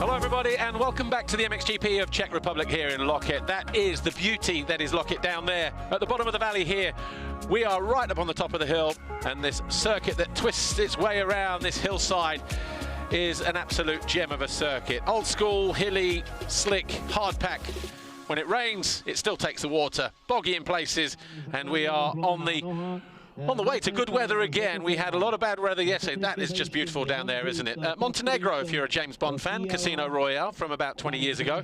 Hello everybody and welcome back to the MXGP of Czech Republic here in Loket. That is the beauty that is Loket down there. At the bottom of the valley here, we are right up on the top of the hill, and this circuit that twists its way around this hillside is an absolute gem of a circuit. Old school, hilly, slick, hard pack. When it rains, it still takes the water, boggy in places, and we are on the way to good weather again. We had a lot of bad weather yesterday. That is just beautiful down there, isn't it? Montenegro, if you're a James Bond fan, Casino Royale from about 20 years ago.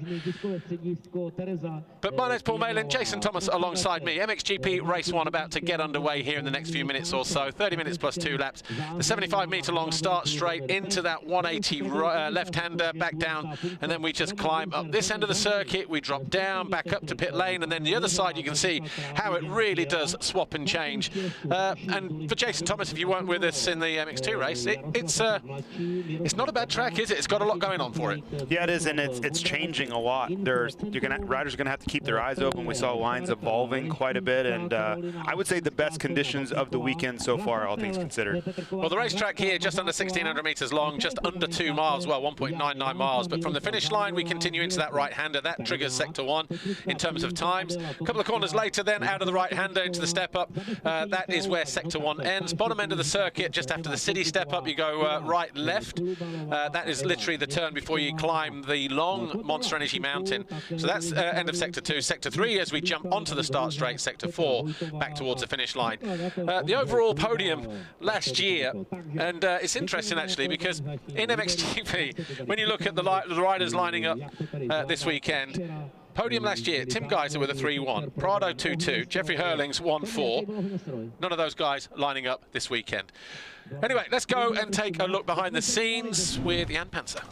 But my name's Paul Malin, Jason Thomas alongside me. MXGP Race 1 about to get underway here in the next few minutes or so. 30 minutes plus 2 laps. The 75-metre long start straight into that 180 left-hander, back down, and then we just climb up this end of the circuit. We drop down, back up to pit lane, and then the other side you can see how it really does swap and change. And for Jason Thomas, if you weren't with us in the MX2 race, it's not a bad track, is it? It's got a lot going on for it. Yeah, it is, and it's changing a lot. Riders are going to have to keep their eyes open. We saw lines evolving quite a bit, and I would say the best conditions of the weekend so far, all things considered. Well, the racetrack here, just under 1,600 metres long, just under 2 miles, well, 1.99 miles. But from the finish line, we continue into that right-hander. That triggers Sector 1 in terms of times. A couple of corners later, then out of the right-hander into the step-up. That is where Sector 1 ends. Bottom end of the circuit, just after the city step-up, you go right-left. That is literally the turn before you climb the long Monster Energy Mountain. So that's end of Sector 2. Sector 3, as we jump onto the start straight. Sector 4, back towards the finish line. The overall podium last year, and it's interesting actually, because in MXGP, when you look at the riders lining up this weekend, podium last year, Tim Geiser with a 3-1, Prado 2-2, Jeffrey Hurlings 1-4. None of those guys lining up this weekend. Anyway, let's go and take a look behind the scenes with Jan Pancar.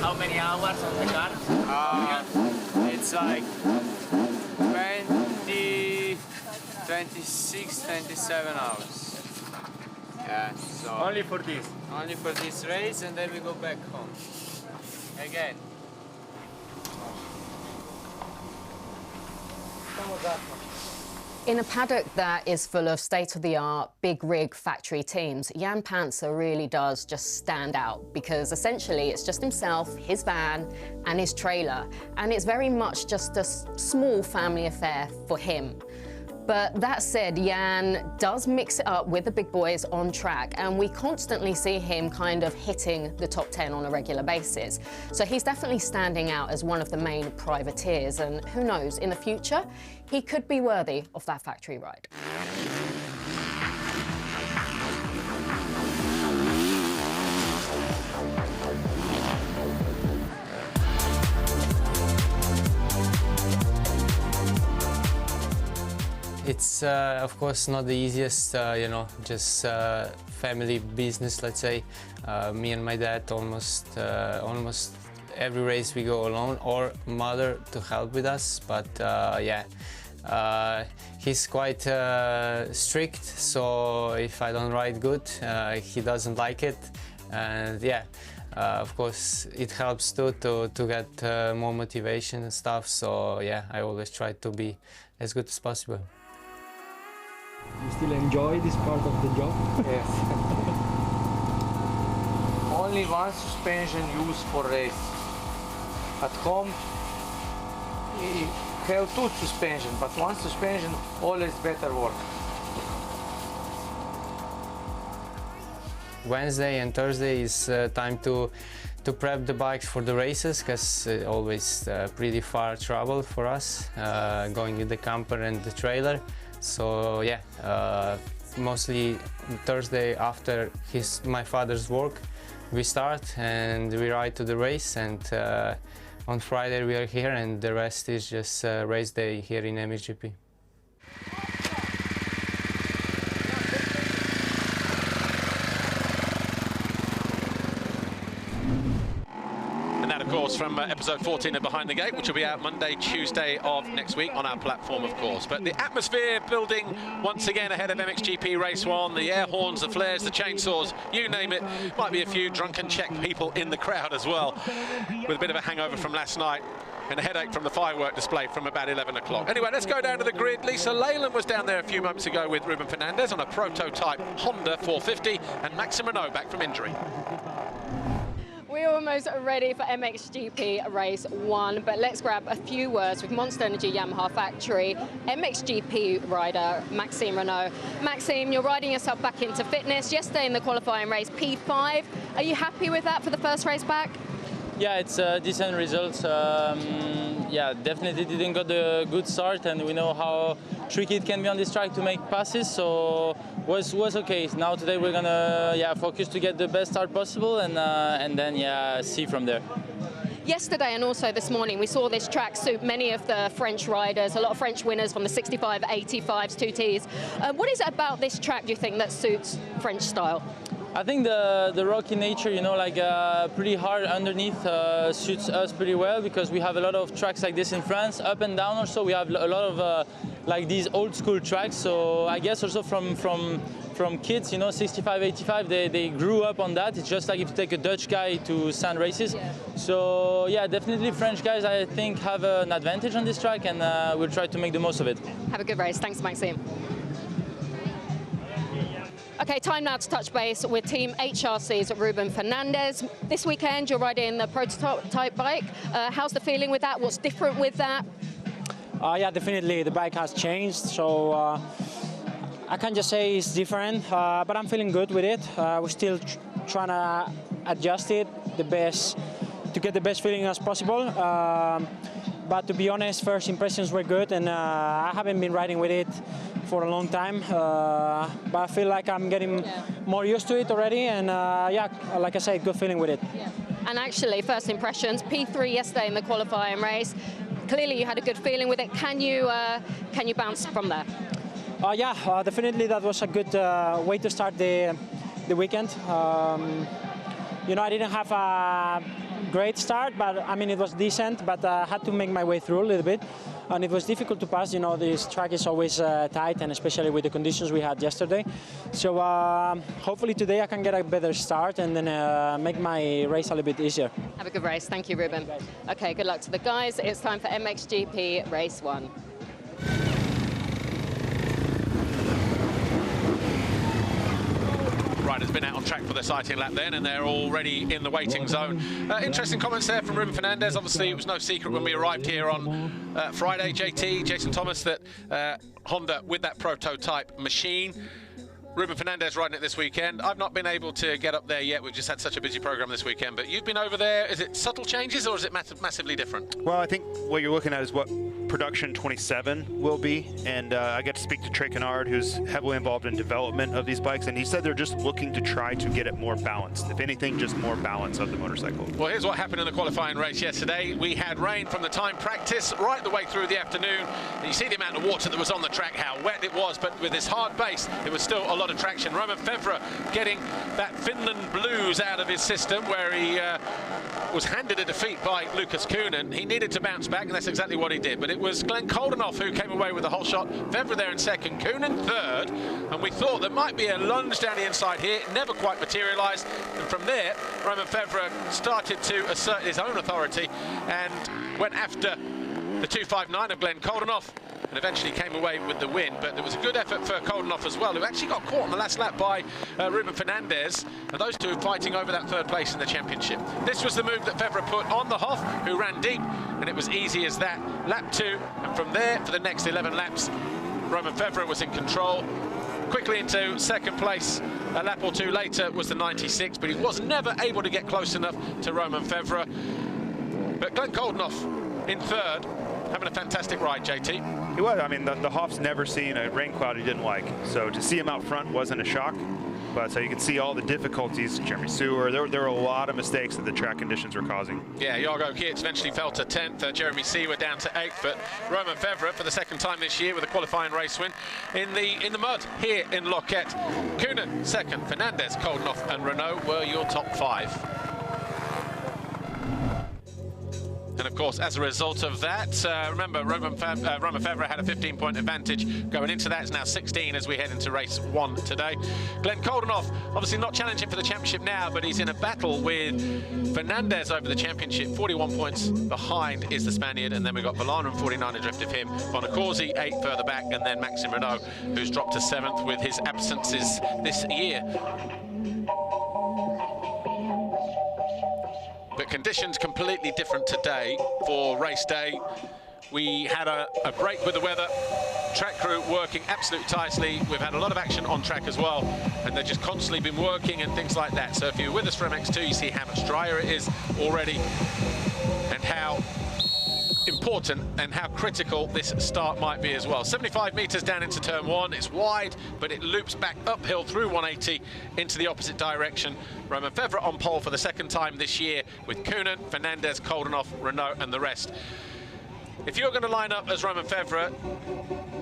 How many hours on the car? It's like 26, 27 hours. Yeah, so only for this? Only for this race, and then we go back home. Again. In a paddock that is full of state-of-the-art, big rig factory teams, Jan Pancar really does just stand out, because essentially it's just himself, his van and his trailer, and it's very much just a small family affair for him. But that said, Jan does mix it up with the big boys on track, and we constantly see him kind of hitting the top 10 on a regular basis. So he's definitely standing out as one of the main privateers, and who knows, in the future, he could be worthy of that factory ride. It's of course not the easiest, you know, just family business, let's say. Me and my dad almost every race we go alone, or mother to help with us. But yeah, he's quite strict, so if I don't ride good, he doesn't like it. And yeah, of course it helps too to get more motivation and stuff. So yeah, I always try to be as good as possible. You still enjoy this part of the job? Yes. Only one suspension used for race. At home, we have two suspension, but one suspension always better work. Wednesday and Thursday is time to prep the bikes for the races, because always pretty far travel for us, going with the camper and the trailer. So yeah, mostly Thursday after my father's work, we start and we ride to the race, and on Friday we are here, and the rest is just race day here in MXGP. Of course, from episode 14 of Behind the Gate, which will be out Monday, Tuesday of next week on our platform, of course. But the atmosphere building once again ahead of MXGP Race 1, the air horns, the flares, the chainsaws, you name it. Might be a few drunken Czech people in the crowd as well, with a bit of a hangover from last night. and a headache from the firework display from about 11 o'clock. Anyway, let's go down to the grid. Lisa Leyland was down there a few moments ago with Ruben Fernandez on a prototype Honda 450, and Maxime Renault back from injury. We're almost ready for MXGP Race 1, but let's grab a few words with Monster Energy Yamaha Factory MXGP rider Maxime Renault. Maxime, you're riding yourself back into fitness. Yesterday in the qualifying race, P5. Are you happy with that for the first race back? Yeah, it's decent results. Yeah, definitely didn't get a good start, and we know how tricky it can be on this track to make passes, so was okay. Now today we're gonna focus to get the best start possible, and then see from there. Yesterday and also this morning, we saw this track suit many of the French riders, a lot of French winners from the 65, 85s, 2Ts. What is it about this track, do you think, that suits French style? I think the rocky nature, you know, like pretty hard underneath suits us pretty well, because we have a lot of tracks like this in France, up and down also. We have a lot of like these old school tracks, so I guess also from kids, you know, 65, 85, they grew up on that. It's just like if you take a Dutch guy to sand races. Yeah. So yeah, definitely French guys, I think, have an advantage on this track, and we'll try to make the most of it. Have a good race. Thanks, Maxime. Okay, time now to touch base with Team HRC's Ruben Fernandez. This weekend, you're riding the prototype bike. How's the feeling with that? What's different with that? Yeah, definitely the bike has changed, so I can't just say it's different, but I'm feeling good with it. We're still trying to adjust it to get the best feeling as possible. But to be honest, first impressions were good, and I haven't been riding with it for a long time, but I feel like I'm getting more used to it already, and yeah, like I said, good feeling with it. Yeah. And actually, first impressions, P3 yesterday in the qualifying race. Clearly, you had a good feeling with it. Can you bounce from there? Yeah, definitely that was a good way to start the weekend. You know, I didn't have a great start, but I mean, it was decent, but I had to make my way through a little bit. And it was difficult to pass. You know, this track is always tight, and especially with the conditions we had yesterday. So hopefully today I can get a better start and then make my race a little bit easier. Have a good race. Thank you, Ruben. Okay, good luck to the guys. It's time for MXGP Race 1. Riders been out on track for the sighting lap then, and they're already in the waiting zone. Interesting comments there from Ruben Fernandez. Obviously, it was no secret when we arrived here on Friday, Jason Thomas, that Honda with that prototype machine. Ruben Fernandez riding it this weekend. I've not been able to get up there yet. We've just had such a busy program this weekend, but you've been over there. Is it subtle changes, or is it massively different? Well, I think what you're looking at is what production 27 will be, and I get to speak to Trey Kennard, who's heavily involved in development of these bikes, and he said they're just looking to try to get it more balanced. If anything, just more balance of the motorcycle. Well, here's what happened in the qualifying race yesterday. We had rain from the time practice right the way through the afternoon. And you see the amount of water that was on the track, how wet it was, but with this hard base, there was still a lot of traction. Roman Fevre getting that Finland blues out of his system, where he was handed a defeat by Lucas Kuhnen. He needed to bounce back, and that's exactly what he did. But it was Glenn Koldenoff who came away with the whole shot. Fevre there in second, Kuhnen third, and we thought there might be a lunge down the inside here. It never quite materialised, and from there, Roman Fevre started to assert his own authority and went after the 259 of Glenn Koldenoff, and eventually came away with the win. But there was a good effort for Koldenoff as well, who actually got caught on the last lap by Ruben Fernandez, and those two fighting over that third place in the championship. This was the move that Fevre put on the Hoff, who ran deep, and it was easy as that. Lap 2, and from there, for the next 11 laps, Roman Fevre was in control. Quickly into second place. A lap or two later was the 96, but he was never able to get close enough to Roman Fevre. But Glenn Koldenoff in third, having a fantastic ride, JT. He was. I mean, the Hoff's never seen a rain cloud he didn't like. So to see him out front wasn't a shock. But so you can see all the difficulties. Jeremy Sewer, there were a lot of mistakes that the track conditions were causing. Yeah, Jorgo Kietz eventually fell to 10th. Jeremy Sewer down to 8th. But Roman Fevre, for the second time this year with a qualifying race win in the mud here in Loket. Kuhnen second, Fernandez, Koldenoff and Renault were your top 5. And And of course, as a result of that, remember, Roman Fevre had a 15-point advantage going into that. It's now 16 as we head into race 1 today. Glenn Koldenhoff, obviously not challenging for the championship now, but he's in a battle with Fernandez over the championship. 41 points behind is the Spaniard, and then we've got Valana 49 adrift of him. Bonacorsi 8 further back, and then Maxime Renault, who's dropped to 7th with his absences this year. But conditions completely different today for race day. We had a break with the weather. Track crew working absolutely tirelessly. We've had a lot of action on track as well, and they've just constantly been working and things like that. So if you're with us for MX2, you see how much drier it is already and how important and how critical this start might be as well. 75 meters down into turn 1. It's wide, but it loops back uphill through 180 into the opposite direction. Roman Fevre on pole for the 2nd time this year with Kunin, Fernandez, Koldenhoff, Renault and the rest. If you're going to line up as Roman Fevre,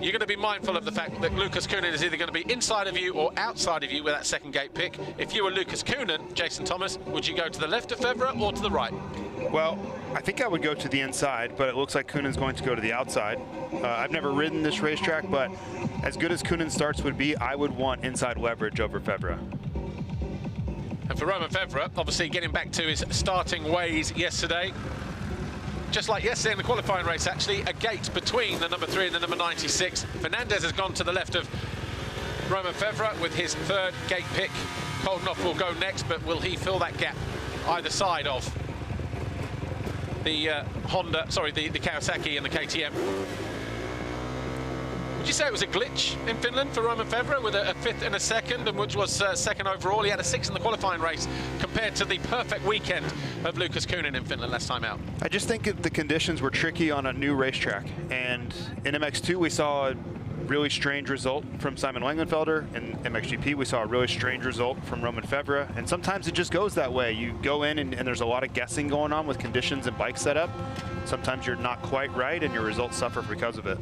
you're going to be mindful of the fact that Lucas Kunin is either going to be inside of you or outside of you with that 2nd gate pick. If you were Lucas Kunin, Jason Thomas, would you go to the left of Fevre or to the right? Well, I think I would go to the inside, but it looks like Kunin's going to go to the outside. I've never ridden this racetrack, but as good as Kunin's starts would be, I would want inside leverage over Fevre. And for Roman Fevre, obviously getting back to his starting ways yesterday, just like yesterday in the qualifying race, actually, a gate between the number 3 and the number 96. Fernandez has gone to the left of Roman Fevre with his 3rd gate pick. Koldenhoff will go next, but will he fill that gap either side of the the Kawasaki and the KTM? Would you say it was a glitch in Finland for Roman Fevre with a 5th and a 2nd, and which was 2nd overall? He had a 6th in the qualifying race compared to the perfect weekend of Lucas Kunin in Finland last time out. I just think the conditions were tricky on a new racetrack, and in MX2 we saw a really strange result from Simon Langenfelder. In MXGP we saw a really strange result from Roman Fevre, and sometimes it just goes that way. You go in and there's a lot of guessing going on with conditions and bike setup. Sometimes you're not quite right and your results suffer because of it.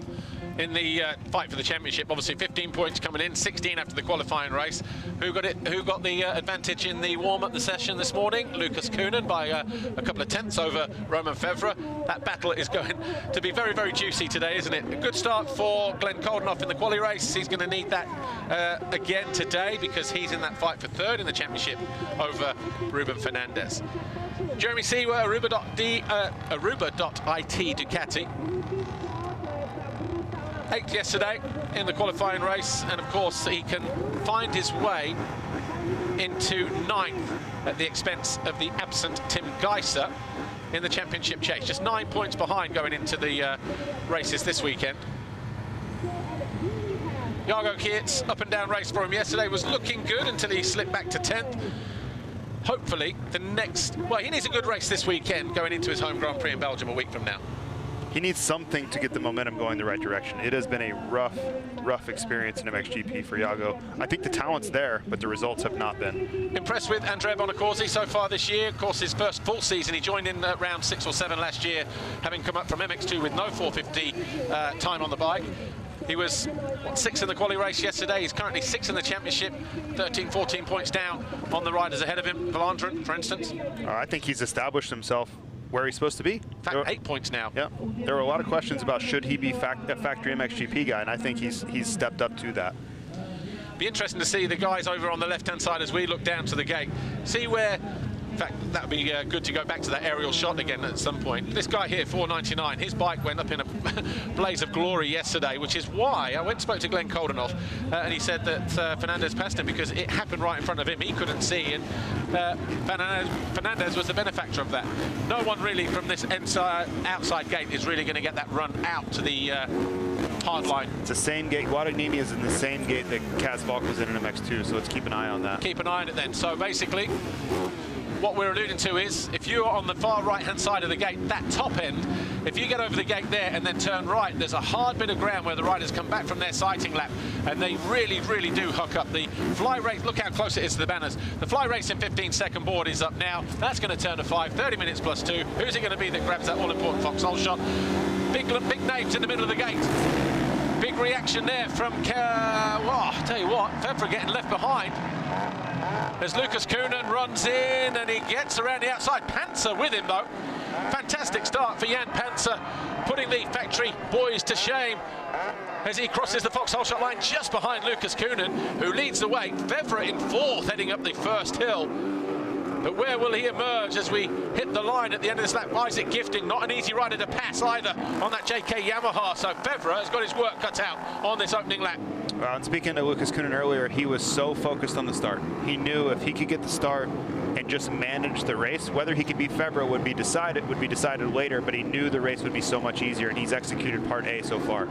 In the fight for the championship, obviously 15 points coming in, 16 after the qualifying race. Who got the advantage in the warm-up the session this morning? Lucas Kunin by a couple of tenths over Roman Fevre. That battle is going to be very, very juicy today, isn't it? A good start for Glenn Koldenhoff in the quali race. He's going to need that again today because he's in that fight for 3rd in the championship over Ruben Fernandez. Jeremy Seawer, Aruba.it Ducati. 8th yesterday in the qualifying race, and of course he can find his way into 9th at the expense of the absent Tim Geiser in the championship chase. Just 9 points behind going into the races this weekend. Jargo Kiet's up and down race for him yesterday was looking good until he slipped back to 10th. Hopefully the next, well, he needs a good race this weekend going into his home Grand Prix in Belgium a week from now. He needs something to get the momentum going the right direction. It has been a rough experience in MXGP for Jargo. I think the talent's there, but the results have not been. Impressed with Andrea Bonacorsi so far this year. Of course, his first full season. He joined in round 6 or 7 last year, having come up from MX2 with no 450 time on the bike. He was 6th in the quali race yesterday. He's currently 6th in the championship, 13, 14 points down on the riders ahead of him. Valandren, for instance. I think he's established himself where he's supposed to be. In fact, 8 points now. Yeah, there were a lot of questions about should he be a factory MXGP guy, and I think he's stepped up to that. Be interesting to see the guys over on the left-hand side as we look down to the gate. See where, in fact, that would be good to go back to that aerial shot again at some point. This guy here, 499, his bike went up in a blaze of glory yesterday, which is why I went and spoke to Glenn Koldenhoff, and he said that Fernandez passed him because it happened right in front of him. He couldn't see, and Fernandez was the benefactor of that. No one really from this outside gate is really going to get that run out to the hard line. It's the same gate. Guadagnini is in the same gate that Kaz Valk was in MX2, so let's keep an eye on that. Keep an eye on it then. So basically, what we're alluding to is, if you're on the far right-hand side of the gate, that top end, if you get over the gate there and then turn right, there's a hard bit of ground where the riders come back from their sighting lap, and they really, really do hook up. The fly race, look how close it is to the banners. The fly race in 15-second board is up now. That's going to turn to 5, 30 minutes plus 2. Who's it going to be that grabs that all-important foxhole shot? Big names in the middle of the gate. Big reaction there from, I'll tell you what, Fevre getting left behind. As Lucas Kunin runs in and he gets around the outside. Pancar with him though. Fantastic start for Jan Pancar, putting the factory boys to shame as he crosses the foxhole shot line just behind Lucas Kuhnen, who leads the way. Fevre in fourth, heading up the first hill. But where will he emerge as we hit the line at the end of this lap? Isaac Gifting, not an easy rider to pass either on that JK Yamaha. So Fevre has got his work cut out on this opening lap. Well, and speaking to Lucas Kuhnen earlier, he was so focused on the start. He knew if he could get the start and just manage the race, whether he could beat Fevre would be decided later, but he knew the race would be so much easier, and he's executed part A so far.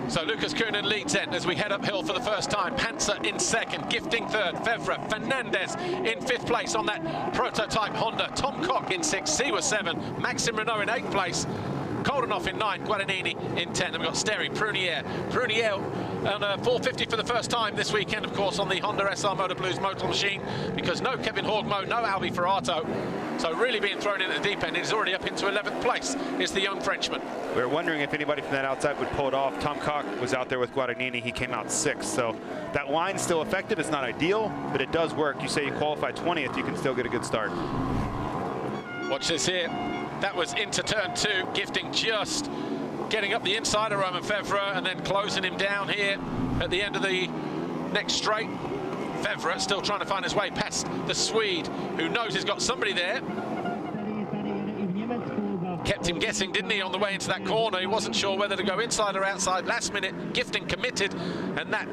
So Lucas Kuhnen leads then as we head uphill for the first time. Pancar in second, Gifting third, Fevre, Fernandez in fifth place on that prototype Honda. Tom Cock in sixth, Siwa seven, Maxime Renault in eighth place. Koldenhoff in 9, Guadagnini in 10, and we've got Sterry, Prunier on a 450 for the first time this weekend, of course, on the Honda SR Motor Blues motor machine, because no Kevin Horgmo, no Albi Ferrato, so really being thrown in at the deep end. He's already up into 11th place, is the young Frenchman. We were wondering if anybody from that outside would pull it off. Tom Cock was out there with Guadagnini, he came out 6th, so that line's still effective. It's not ideal, but it does work. You say you qualify 20th, you can still get a good start. Watch this here. That was into turn 2, Gifting just getting up the inside of Romain Fevre and then closing him down here at the end of the next straight. Fevre still trying to find his way past the Swede, who knows he's got somebody there. Kept him guessing, didn't he, on the way into that corner. He wasn't sure whether to go inside or outside. Last minute, Gifting committed, and that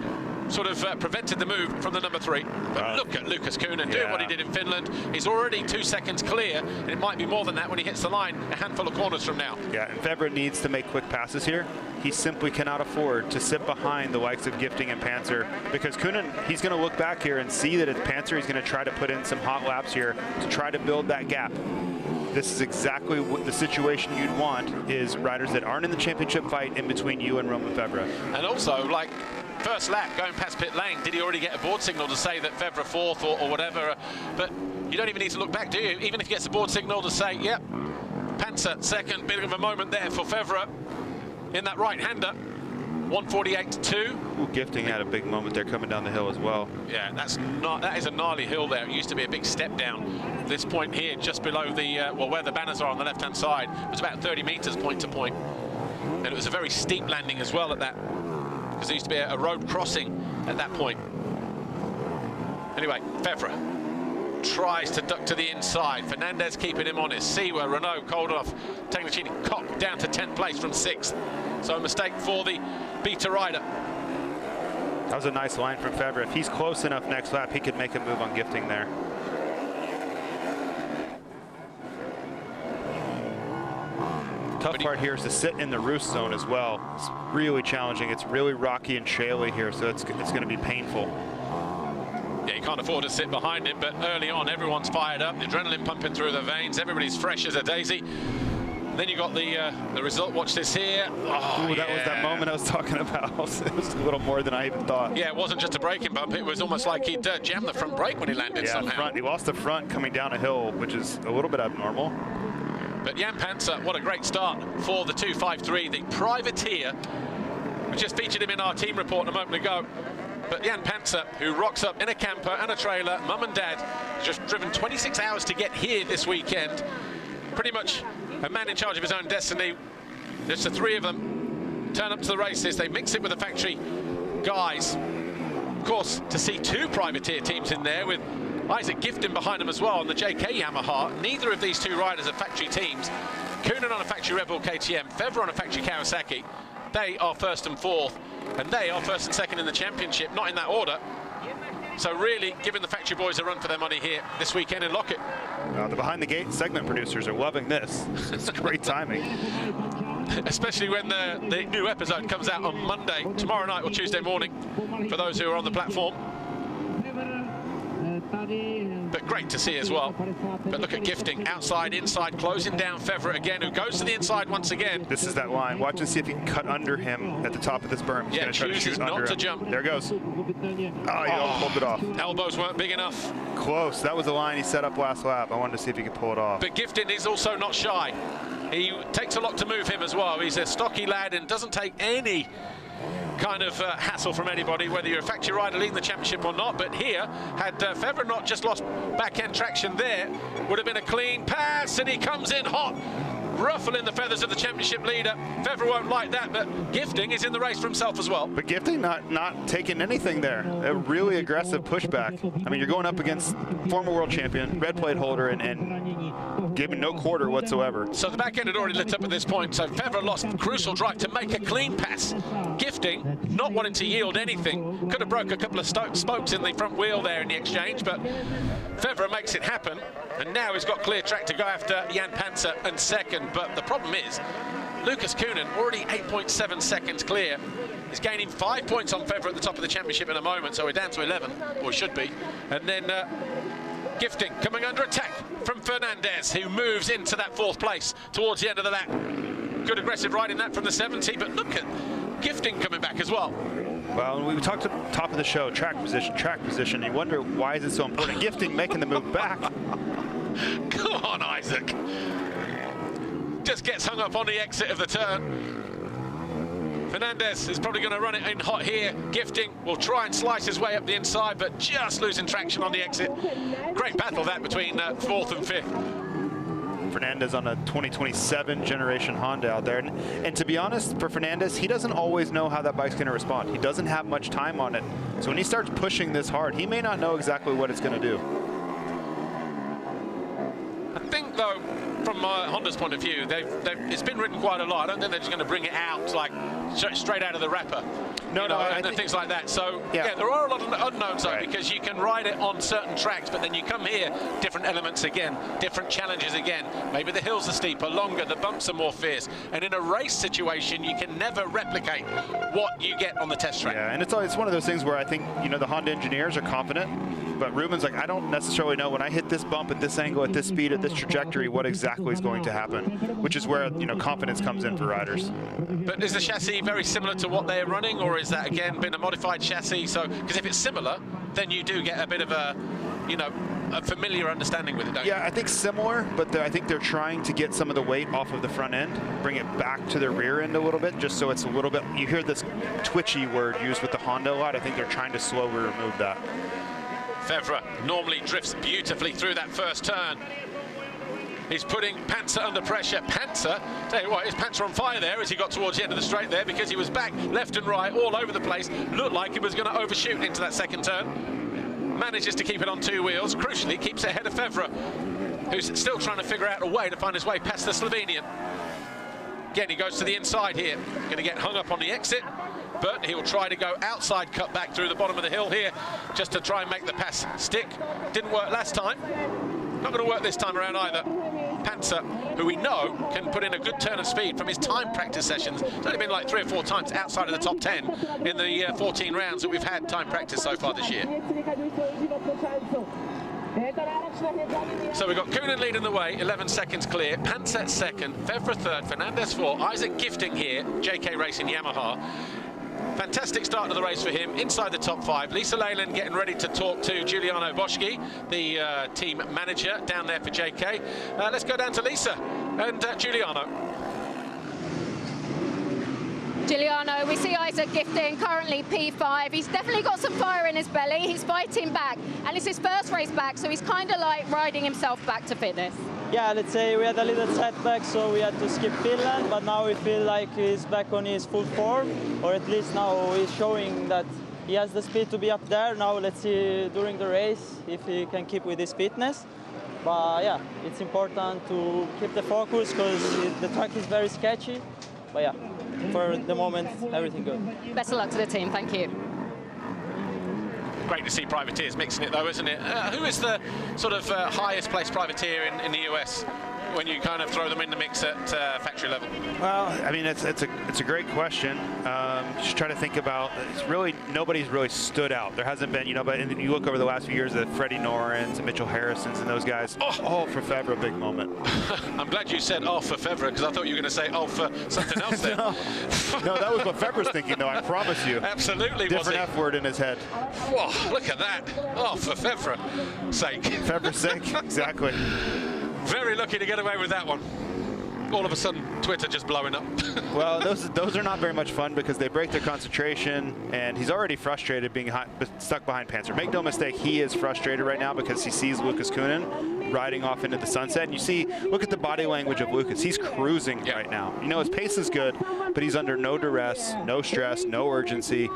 sort of prevented the move from the number 3. But look at Lucas Kuhnen doing what he did in Finland. He's already 2 seconds clear, and it might be more than that when he hits the line a handful of corners from now. Yeah, and Fevre needs to make quick passes here. He simply cannot afford to sit behind the likes of Gifting and Pancar, because Kuhnen, he's going to look back here and see that it's Pancar. He's going to try to put in some hot laps here to try to build that gap. This is exactly what the situation you'd want, is riders that aren't in the championship fight in between you and Romain Fevre. And also, like, first lap going past pit lane, did he already get a board signal to say that Fevre 4th or whatever? But you don't even need to look back, do you? Even if he gets a board signal to say, yep, Pancar 2nd, bit of a moment there for Fevre in that right-hander. 148.2. Ooh, Gifting had a big moment there coming down the hill as well. Yeah, that is a gnarly hill there. It used to be a big step down. This point here, just below the, well, where the banners are on the left-hand side, was about 30 meters point to point. And it was a very steep landing as well at that, because there used to be a road crossing at that point. Anyway, Fevre tries to duck to the inside. Fernandez keeping him honest. Siwa, Renault, Koldenhoff, Tagliacini, Cock down to 10th place from 6th. So a mistake for the beta rider. That was a nice line from Fevre. If he's close enough next lap, he could make a move on Gifting there. Tough part here is to sit in the roost zone as well. It's really challenging. It's really rocky and shaly here, so it's going to be painful. Yeah, you can't afford to sit behind him, but early on, everyone's fired up. The adrenaline pumping through their veins. Everybody's fresh as a daisy. Then you got the result. Watch this here. Oh, ooh, that was that moment I was talking about. It was a little more than I even thought. Yeah, it wasn't just a braking bump. It was almost like he'd jammed the front brake when he landed somehow. He lost the front coming down a hill, which is a little bit abnormal. But Jan Pancar, what a great start for the 253, the privateer. We just featured him in our team report a moment ago. But Jan Pancar, who rocks up in a camper and a trailer, mum and dad, just driven 26 hours to get here this weekend. Pretty much a man in charge of his own destiny. Just the 3 of them turn up to the races. They mix it with the factory guys. Of course, to see 2 privateer teams in there with Isaac Gifting behind them as well on the JK Yamaha. Neither of these 2 riders are factory teams. Kuhnen on a factory Red Bull KTM, Fevre on a factory Kawasaki. They are 1st and 4th, and they are 1st and 2nd in the championship, not in that order. So really giving the factory boys a run for their money here this weekend in Loket. The behind the gate segment producers are loving this. It's great timing. Especially when the new episode comes out on Monday, tomorrow night or Tuesday morning, for those who are on the platform. But great to see as well. But look at Gifting, outside, inside, closing down Fevre again, who goes to the inside once again. This is that line. Watch and see if he can cut under him at the top of this berm. He's going to try to shoot under him. Jump. There goes. Oh, he pulled it off. Elbows weren't big enough. Close. That was the line he set up last lap. I wanted to see if he could pull it off. But Gifting is also not shy. He takes a lot to move him as well. He's a stocky lad and doesn't take any kind of hassle from anybody, whether you're a factory rider leading the championship or not. But here, had Febvre not just lost back-end traction there, would have been a clean pass, and he comes in hot, ruffling the feathers of the championship leader. Febvre won't like that, but Gifting is in the race for himself as well. But Gifting not taking anything there. A really aggressive pushback. I mean, you're going up against former world champion, red plate holder, and giving no quarter whatsoever. So the back end had already lit up at this point, so Febvre lost crucial drive to make a clean pass. Gifting, not wanting to yield anything, could have broke a couple of spokes in the front wheel there in the exchange, but Febvre makes it happen, and now he's got clear track to go after Jan Pancar and second. But the problem is, Lucas Kunin, already 8.7 seconds clear, is gaining 5 points on Febvre at the top of the championship in a moment, so we're down to 11, or should be. And then Gifting coming under attack from Fernandez, who moves into that 4th place towards the end of the lap. Good aggressive riding that from the 70, but look at Gifting coming back as well. Well, we talked at the top of the show, track position. You wonder, why is it so important? Gifting making the move back. Come on, Isaac. Just gets hung up on the exit of the turn. Fernandez is probably going to run it in hot here. Gifting will try and slice his way up the inside, but just losing traction on the exit. Great battle that between 4th and 5th. Fernandez on a 2027 generation Honda out there. And to be honest, for Fernandez, he doesn't always know how that bike's going to respond. He doesn't have much time on it. So when he starts pushing this hard, he may not know exactly what it's going to do. I think, though, from Honda's point of view, it's been ridden quite a lot. I don't think they're just going to bring it out like straight out of the wrapper. No, and things like that. So yeah, there are a lot of unknowns though, because you can ride it on certain tracks, but then you come here, different elements again, different challenges again. Maybe the hills are steeper, longer, the bumps are more fierce, and in a race situation, you can never replicate what you get on the test track. Yeah, and it's one of those things where I think the Honda engineers are confident, but Ruben's like, I don't necessarily know when I hit this bump at this angle, at this speed, at this trajectory, what exactly is going to happen, which is where confidence comes in for riders. But is the chassis very similar to what they're running, or is that again been a modified chassis? So, because if it's similar, then you do get a bit of a, a familiar understanding with it, don't you? Yeah, I think similar, but I think they're trying to get some of the weight off of the front end, bring it back to the rear end a little bit, just so it's a little bit, you hear this twitchy word used with the Honda a lot. I think they're trying to slowly remove that. Febvre normally drifts beautifully through that first turn. He's putting Pancar under pressure. Pancar, tell you what, is Pancar on fire there as he got towards the end of the straight there, because he was back left and right all over the place. Looked like he was going to overshoot into that second turn. Manages to keep it on 2 wheels. Crucially, keeps it ahead of Febvre, who's still trying to figure out a way to find his way past the Slovenian. Again, he goes to the inside here. Going to get hung up on the exit, but he'll try to go outside cut back through the bottom of the hill here just to try and make the pass stick. Didn't work last time. Not going to work this time around either. Pancar, who we know can put in a good turn of speed from his time practice sessions. It's only been like 3 or 4 times outside of the top 10 in the 14 rounds that we've had time practice so far this year. So we've got Kunin leading the way, 11 seconds clear. Pancar second, Febvre third, Fernandez 4, Isaac Gifting here, JK Racing Yamaha. Fantastic start to the race for him, inside the top 5. Lisa Leyland getting ready to talk to Giuliano Boschke, the team manager down there for JK. Let's go down to Lisa and Giuliano. Giuliano, we see Isaac Gifting, currently P5. He's definitely got some fire in his belly. He's fighting back, and it's his first race back, so he's kind of like riding himself back to fitness. Yeah, let's say we had a little setback, so we had to skip Finland, but now we feel like he's back on his full form, or at least now he's showing that he has the speed to be up there. Now let's see during the race if he can keep with his fitness. But yeah, it's important to keep the focus because the track is very sketchy. But yeah, for the moment, everything good. Best of luck to the team, thank you. Great to see privateers mixing it though, isn't it? Who is the sort of highest placed privateer in the US when you kind of throw them in the mix at factory level? Well, I mean, it's a great question. Just trying to think about, it's really, nobody's really stood out. There hasn't been, but you look over the last few years, the Freddie Norrens and Mitchell Harrisons and those guys. Oh, for Febvre, big moment. I'm glad you said for Febvre, because I thought you were going to say for something else there. No, that was what Febvre's thinking, though, I promise you. Absolutely. Different F word in his head. Whoa, look at that. For Febvre's sake. Febvre's sake, exactly. Very lucky to get away with that one. All of a sudden. Twitter just blowing up. Well, those are not very much fun because they break their concentration, and he's already frustrated being stuck behind Pancar. Make no mistake, he is frustrated right now because he sees Lukas Kühnen riding off into the sunset. And you see, look at the body language of Lukas. He's cruising right now. You know, his pace is good, but he's under no duress, no stress, no urgency.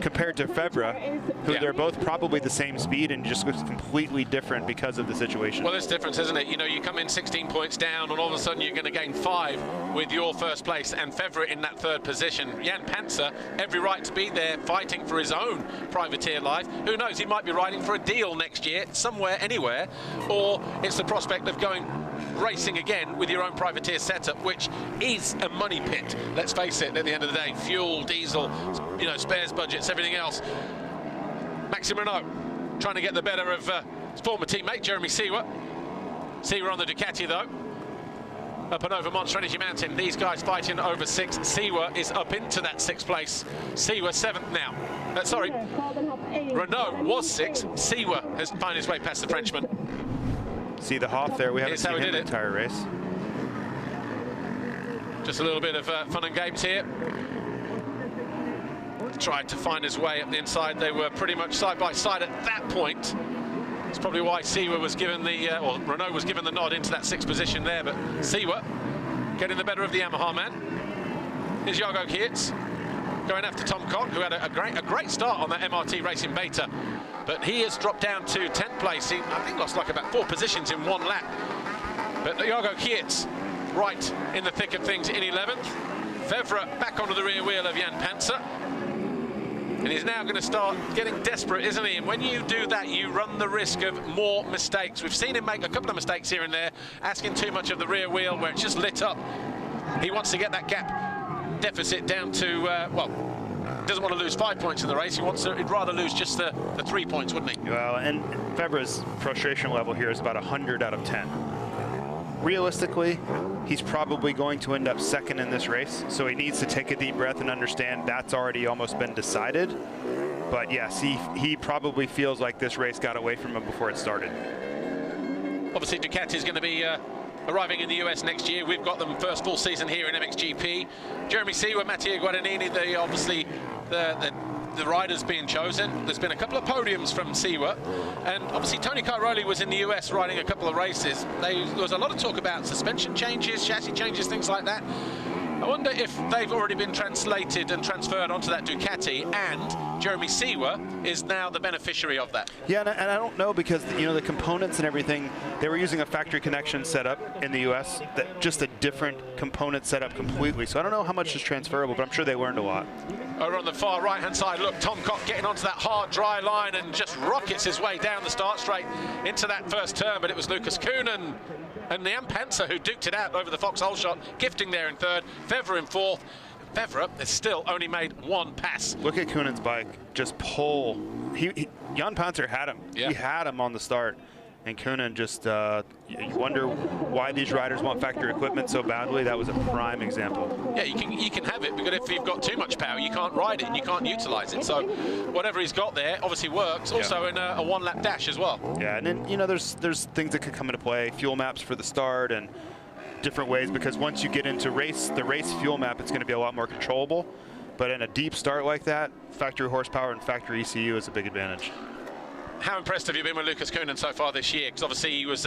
Compared to Febvre, who they're both probably the same speed and just looks completely different because of the situation. Well, it's different, isn't it? You know, you come in 16 points down and all of a sudden you're going to gain 5 with your first place and Febvre in that 3rd position. Jan Pancar, every right to be there fighting for his own privateer life. Who knows, he might be riding for a deal next year, somewhere, anywhere, or it's the prospect of going racing again with your own privateer setup, which is a money pit. Let's face it, at the end of the day, fuel, diesel, you know, spares budgets, everything else. Maxime Renaux trying to get the better of his former teammate, Jeremy Seewer. Seewer on the Ducati, though. Up and over Monster Energy Mountain. These guys fighting over 6. Seewer is up into that 6th place. Seewer 7th now. Sorry, Renaux was 6th. Seewer has found his way past the Frenchman. See the Hoff there. We haven't seen him the entire race. Just a little bit of fun and games here. Tried to find his way up the inside. They were pretty much side by side at that point. It's probably why Seewer was given the, or Renaux was given the nod into that 6th position there. But Seewer getting the better of the Yamaha man. Here's Jago Kietz going after Tom Cock, who had a great start on that MRT Racing Beta. But he has dropped down to 10th place. He, I think, lost like about 4 positions in 1 lap. But Jago Kietz right in the thick of things in 11th. Febvre back onto the rear wheel of Jan Pancar. And he's now going to start getting desperate, isn't he? And when you do that, you run the risk of more mistakes. We've seen him make a couple of mistakes here and there, asking too much of the rear wheel where it's just lit up. He wants to get that gap deficit down to, well, doesn't want to lose 5 points in the race. He'd rather lose just the 3 points, wouldn't he? Well, and Febvre's frustration level here is about 100 out of 10. Realistically, he's probably going to end up 2nd in this race, so he needs to take a deep breath and understand that's already almost been decided. But yes, he probably feels like this race got away from him before it started. Obviously, Ducati is going to be arriving in the US next year. We've got them first full season here in MXGP. Jeremy Seewer, Mattia Guadagnini, obviously the riders being chosen. There's been a couple of podiums from Seewer, and obviously Tony Cairoli was in the US riding a couple of races. There was a lot of talk about suspension changes, chassis changes, things like that. I wonder if they've already been translated and transferred onto that Ducati, and Jeremy Seewer is now the beneficiary of that. Yeah, and I don't know, because you know the components and everything, they were using a factory connection setup in the US, that just a different component setup completely. So I don't know how much is transferable, but I'm sure they learned a lot. Over on the far right-hand side, look, Tom Cock getting onto that hard, dry line and just rockets his way down the start straight into that first turn, but it was Lukas Kühnen and Jan Pancar who duked it out over the Foxhole shot, gifting there in 3rd, Febvre in 4th. Febvre has still only made 1 pass. Look at Kühnen's bike, just pull. Jan Pancar had him. Yeah. He had him on the start. And Kühnen just, you wonder why these riders want factory equipment so badly. That was a prime example. Yeah, you can have it, because if you've got too much power, you can't ride it and you can't utilize it. So whatever he's got there obviously works. Also in a 1-lap dash as well. Yeah, and then, you know, there's things that could come into play. Fuel maps for the start and different ways, because once you get into the race fuel map, it's going to be a lot more controllable. But in a deep start like that, factory horsepower and factory ECU is a big advantage. How impressed have you been with Lukas Kühnen so far this year? Because obviously he was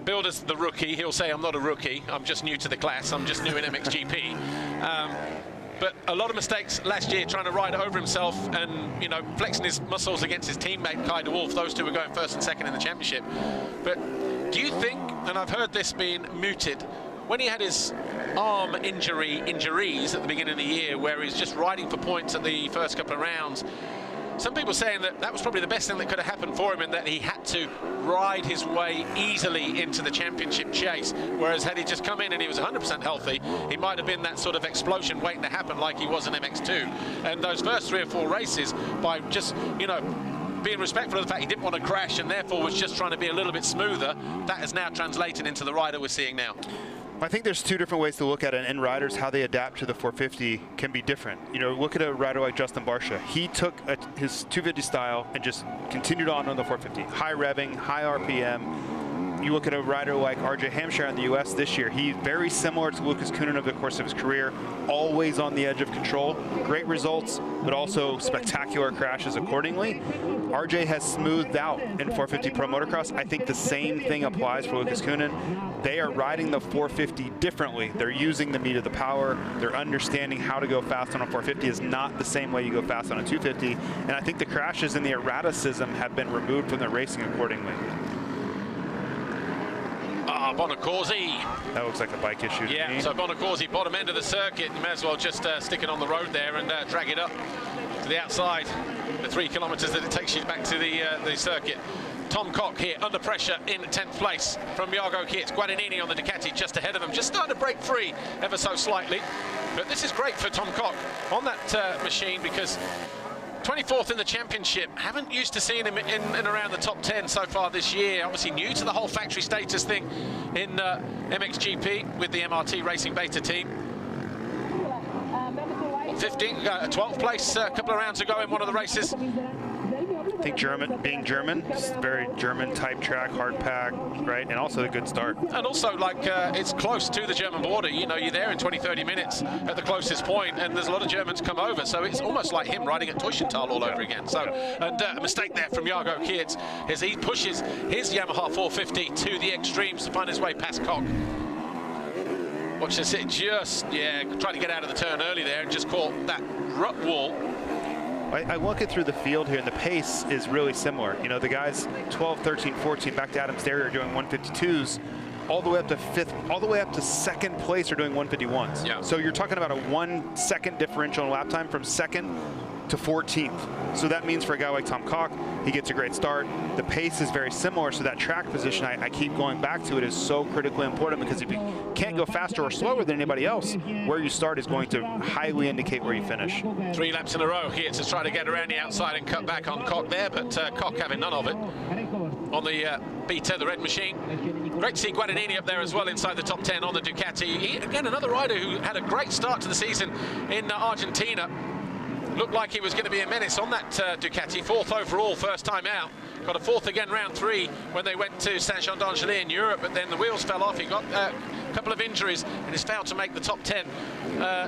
billed as the rookie. He'll say, I'm not a rookie, I'm just new to the class, I'm just new in MXGP. But a lot of mistakes last year trying to ride over himself and, you know, flexing his muscles against his teammate Kai de Wolf. Those two were going 1st and 2nd in the championship. But do you think, and I've heard this being mooted, when he had his arm injuries at the beginning of the year, where he's just riding for points at the first couple of rounds, some people saying that was probably the best thing that could have happened for him, and that he had to ride his way easily into the championship chase. Whereas had he just come in and he was 100% healthy, he might have been that sort of explosion waiting to happen like he was in MX2. And those first 3 or 4 races, by just, you know, being respectful of the fact he didn't want to crash and therefore was just trying to be a little bit smoother, that has now translated into the rider we're seeing now. I think there's 2 different ways to look at it, and riders, how they adapt to the 450 can be different. You know, look at a rider like Justin Barcia. He took his 250 style and just continued on the 450. High revving, high RPM, you look at a rider like RJ Hampshire in the US this year, he's very similar to Lucas Kunin over the course of his career, always on the edge of control. Great results, but also spectacular crashes accordingly. RJ has smoothed out in 450 Pro Motocross. I think the same thing applies for Lucas Kunin. They are riding the 450 differently. They're using the meat of the power. They're understanding how to go fast on a 450 is not the same way you go fast on a 250. And I think the crashes and the erraticism have been removed from the racing accordingly. Bonacorsi. That looks like a bike issue to me. Yeah, so Bonacorsi, bottom end of the circuit. You may as well just stick it on the road there and drag it up to the outside. The 3 kilometers that it takes you back to the circuit. Tom Cock here under pressure in 10th place from Jago Kietz. Guadagnini on the Ducati just ahead of him, just starting to break free ever so slightly. But this is great for Tom Cock on that machine, because 24th in the championship, haven't used to seeing him in and around the top 10 so far this year. Obviously new to the whole factory status thing in MXGP with the MRT Racing Beta team. 12th place a couple of rounds ago in one of the races. I think being German, it's a very German type track, hard pack, right? And also a good start. And also, like, it's close to the German border. You know, you're there in 20-30 minutes at the closest point, and there's a lot of Germans come over. So it's almost like him riding at Teushenthal all over again. So, and a mistake there from Jago Kietz as he pushes his Yamaha 450 to the extremes to find his way past Cock. Watch this, it just, tried to get out of the turn early there and just caught that rut wall. I look it through the field here, and the pace is really similar. You know, the guys 12, 13, 14 back to Adam Sterry are doing 152s, all the way up to 5th, all the way up to 2nd place are doing 151s. Yeah. So you're talking about a 1 second differential in lap time from 2nd to 14th. So that means for a guy like Tom Cock, he gets a great start. The pace is very similar, so that track position, I keep going back to it, is so critically important, because if you can't go faster or slower than anybody else, where you start is going to highly indicate where you finish. 3 laps in a row here to try to get around the outside and cut back on Cock there, but Cock having none of it on the Beta, the red machine. Great to see Guadagnini up there as well inside the top 10 on the Ducati. Again, another rider who had a great start to the season in Argentina. Looked like he was going to be a menace on that Ducati. 4th overall, first time out. Got a 4th again, round 3, when they went to Saint-Jean-d'Angely in Europe, but then the wheels fell off. He got a couple of injuries and has failed to make the top 10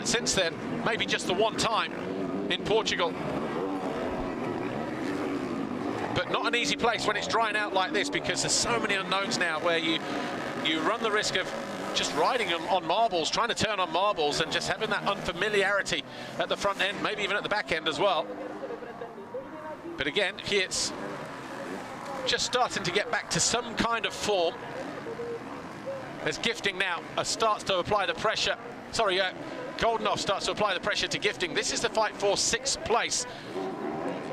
since then. Maybe just the one time in Portugal. But not an easy place when it's drying out like this, because there's so many unknowns now where you run the risk of just riding on marbles, trying to turn on marbles, and just having that unfamiliarity at the front end, maybe even at the back end as well. But again, Kietz just starting to get back to some kind of form. As Gifting now starts to apply the pressure. Sorry, Goldenhoff starts to apply the pressure to Gifting. This is the fight for 6th place.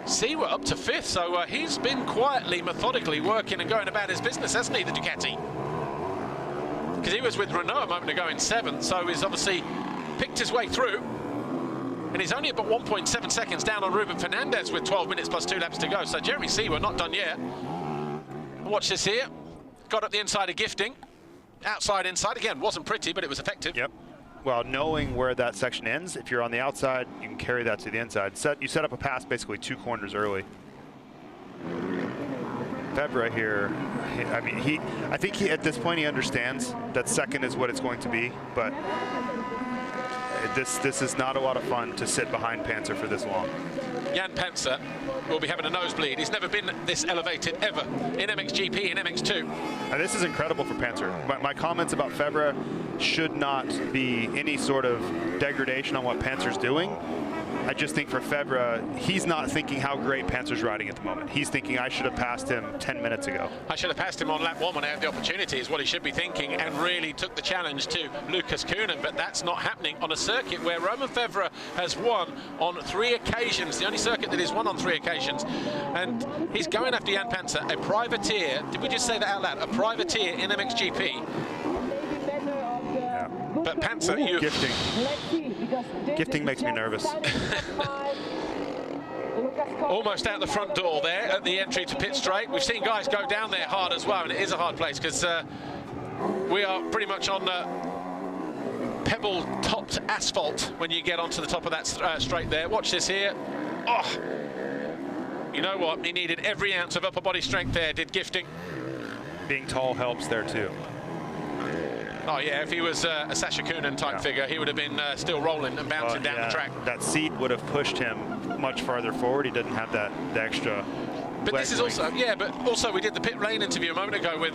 See, we're up to 5th, so he's been quietly, methodically working and going about his business, hasn't he, the Ducati? Because he was with Renault a moment ago in 7th, so he's obviously picked his way through. And he's only about 1.7 seconds down on Ruben Fernandez with 12 minutes plus 2 laps to go. So Jeremy Seewer not done yet. Watch this here. Got up the inside of Gifting. Outside, inside. Again, wasn't pretty, but it was effective. Yep. Well, knowing where that section ends, if you're on the outside, you can carry that to the inside. You set up a pass basically 2 corners early. Febvre here, I mean, I think at this point he understands that 2nd is what it's going to be, but this is not a lot of fun to sit behind Panzer for this long. Jan Pancar will be having a nosebleed. He's never been this elevated ever in MXGP and MX2. And this is incredible for Panzer. My comments about Febvre should not be any sort of degradation on what Panzer's doing. I just think for Febvre, he's not thinking how great Panzer's riding at the moment. He's thinking, I should have passed him 10 minutes ago. I should have passed him on lap 1 when I had the opportunity, is what he should be thinking, and really took the challenge to Lucas Kunin. But that's not happening on a circuit where Romain Febvre has won on 3 occasions, the only circuit that he's won on 3 occasions. And he's going after Jan Pancar, a privateer. Did we just say that out loud? A privateer in MXGP. Yeah. But Pancar, Gifting makes me nervous. Almost out the front door there at the entry to pit straight. We've seen guys go down there hard as well, and it is a hard place because we are pretty much on pebble-topped asphalt when you get onto the top of that straight there. Watch this here. Oh, you know what? He needed every ounce of upper body strength there, did Gifting. being tall helps there too. Oh yeah, if he was a Sasha Kunin type figure, he would have been still rolling and bouncing down the track. That seat would have pushed him much farther forward. He didn't have the extra. But this is also, but also we did the pit lane interview a moment ago with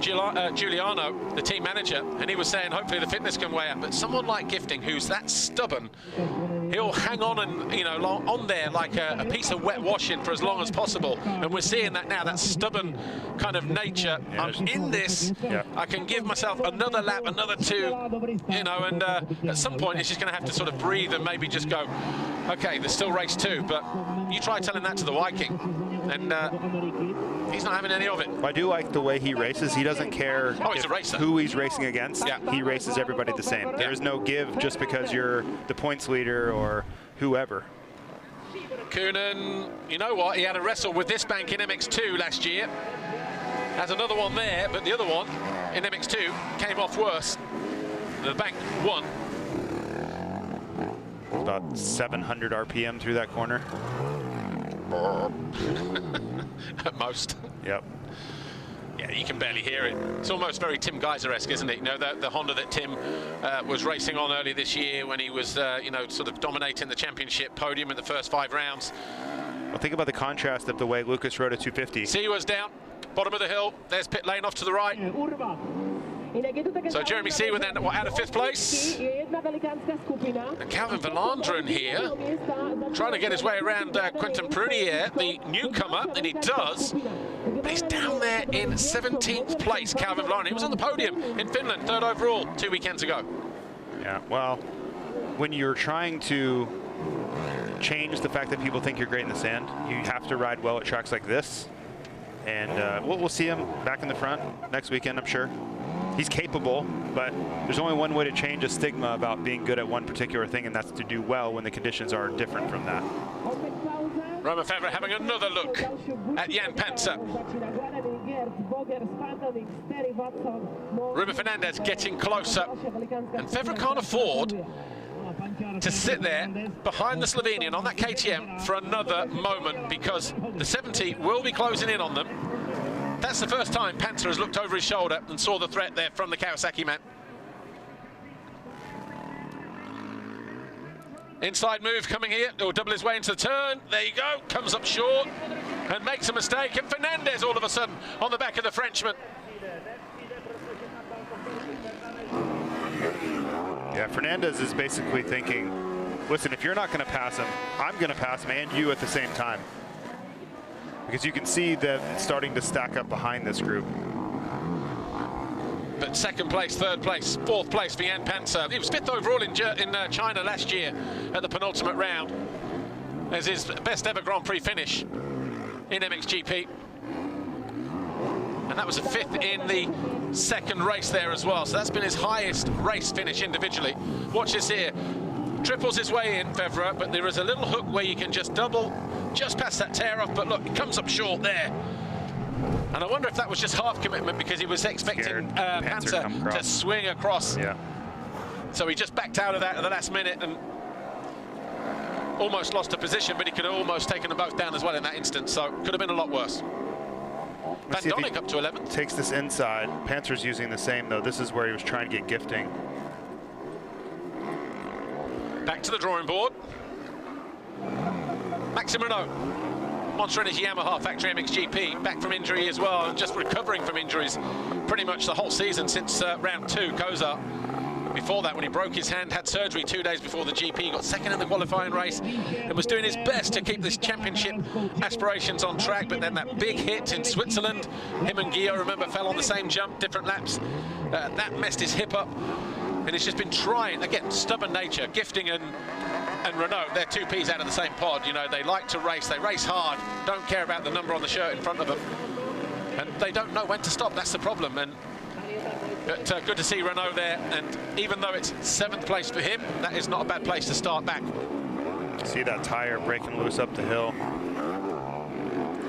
Giuliano, the team manager, and he was saying hopefully the fitness can weigh up. But someone like Gifting, who's that stubborn, he'll hang on and, you know, on there like a piece of wet washing for as long as possible. And we're seeing that now, that stubborn kind of nature. Yeah. I'm in this. Yeah. I can give myself another lap, another 2, you know, and at some point it's just going to have to sort of breathe and maybe just go, okay, there's still race 2. But you try telling that to the Viking. And he's not having any of it. I do like the way he races. He doesn't care who he's racing against. Yeah. He races everybody the same. There's no give just because you're the points leader or whoever. Kunin, you know what? He had a wrestle with this bank in MX2 last year. Has another one there, but the other one in MX2 came off worse. The bank won. About 700 RPM through that corner. At most. Yep. Yeah, you can barely hear it. It's almost very Tim Geiser-esque, isn't it? You know, the Honda that Tim was racing on earlier this year when he was, you know, sort of dominating the championship podium in the first 5 rounds. Well, think about the contrast of the way Lucas rode a 250. Seawor's down, bottom of the hill. There's pit lane off to the right. So Jeremy Seawer then out of 5th place. And Calvin Verlanderen here, trying to get his way around Quentin Prunier, the newcomer, and he does. But he's down there in 17th place, Calvin Verlanderen. He was on the podium in Finland, 3rd overall 2 weekends ago. Yeah, well, when you're trying to change the fact that people think you're great in the sand, you have to ride well at tracks like this. And we'll see him back in the front next weekend, I'm sure. He's capable, but there's only one way to change a stigma about being good at one particular thing, and that's to do well when the conditions are different from that. Romain Febvre having another look at Jan Pancar. Ruben Fernandez getting closer, and Febvre can't afford to sit there behind the Slovenian on that KTM for another moment, because the 70 will be closing in on them. That's the first time Pancar has looked over his shoulder and saw the threat there from the Kawasaki man. Inside move coming here. He'll double his way into the turn. There you go. Comes up short and makes a mistake. And Fernandez all of a sudden on the back of the Frenchman. Yeah, Fernandez is basically thinking, listen, if you're not going to pass him, I'm going to pass him and you at the same time. Because you can see that it's starting to stack up behind this group. But 2nd place, 3rd place, 4th place for Jan Pancar. He was 5th overall in China last year at the penultimate round as his best ever Grand Prix finish in MXGP. And that was a 5th in the 2nd race there as well. So that's been his highest race finish individually. Watch this here. Triples his way in, Febvre, but there is a little hook where you can just double, just past that tear off, but look, it comes up short there. And I wonder if that was just half commitment because he was expecting Pancar to swing across. Yeah. So he just backed out of that at the last minute and almost lost a position, but he could have almost taken them both down as well in that instance, so could have been a lot worse. Van Donnick up to 11th. Takes this inside. Pancar's using the same, though. This is where he was trying to get Gifting. Back to the drawing board. Maxime Renault, Monster Energy Yamaha factory MXGP, back from injury as well, and just recovering from injuries pretty much the whole season since round 2, Kozar. Before that, when he broke his hand, had surgery 2 days before the GP, he got 2nd in the qualifying race and was doing his best to keep this championship aspirations on track, but then that big hit in Switzerland, him and Guillaume, remember, fell on the same jump, different laps. That messed his hip up, and he's just been trying, again, stubborn nature. Gifting and Renault, they're 2 peas out of the same pod. You know, they like to race, they race hard, don't care about the number on the shirt in front of them, and they don't know when to stop. That's the problem. But good to see Renault there, and even though it's 7th place for him, that is not a bad place to start back. See that tire breaking loose up the hill.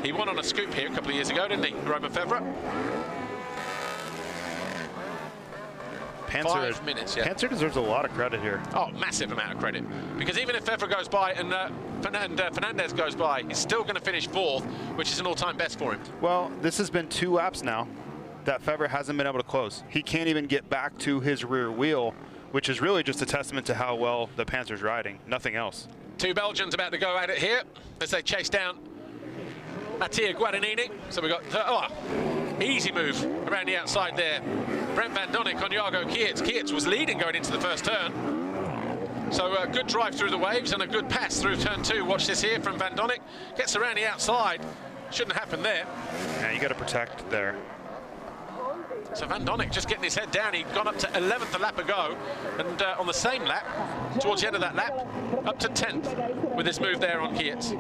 He won on a scoop here a couple of years ago, didn't he, Romain Febvre? Pancar, 5 minutes, yeah. Pancar deserves a lot of credit here. Oh, massive amount of credit. Because even if Febvre goes by and Fernandez goes by, he's still going to finish 4th, which is an all-time best for him. Well, this has been 2 laps now. that Febvre hasn't been able to close. He can't even get back to his rear wheel, which is really just a testament to how well the Panzer's riding, nothing else. Two Belgians about to go at it here as they chase down Mattia Guadagnini. So we got, easy move around the outside there. Brent Van Donnick on Jago Kiets. Kiets was leading going into the first turn. So a good drive through the waves and a good pass through turn 2. Watch this here from Van Donnick. Gets around the outside. Shouldn't happen there. Yeah, you got to protect there. So Van Donnick just getting his head down. He'd gone up to 11th a lap ago, and on the same lap, towards the end of that lap, up to 10th with this move there on Kiets.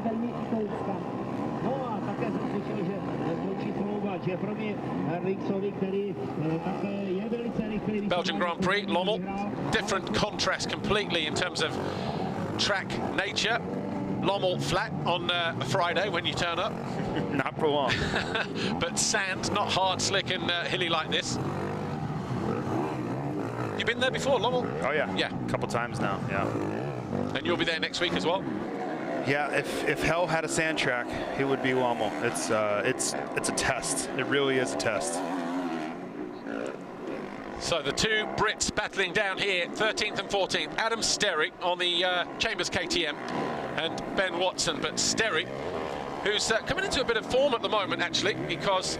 Belgian Grand Prix, Lommel, different contrast completely in terms of track nature. Lommel flat on a Friday when you turn up. Not for long. But sand, not hard, slick and hilly like this. You been there before, Lommel? Oh yeah. Yeah. A couple times now, yeah. And you'll be there next week as well? Yeah, if hell had a sand track, it would be Lommel. It's a test. It really is a test. So the two Brits battling down here, 13th and 14th. Adam Sterry on the Chambers KTM and Ben Watson. But Sterry, who's coming into a bit of form at the moment, actually, because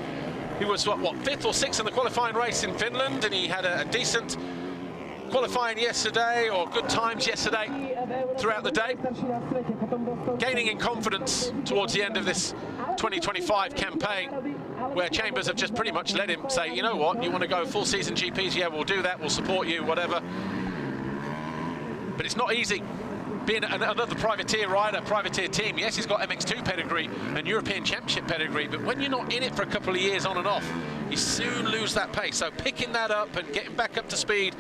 he was, what, 5th or 6th in the qualifying race in Finland, and he had a decent qualifying yesterday, or good times yesterday throughout the day. Gaining in confidence towards the end of this 2025 campaign, where Chambers have just pretty much let him say, you know what, you want to go full season GPs? Yeah, we'll do that, we'll support you, whatever. But it's not easy being another privateer rider, privateer team. Yes, he's got MX2 pedigree and European Championship pedigree, but when you're not in it for a couple of years on and off, you soon lose that pace. So picking that up and getting back up to speed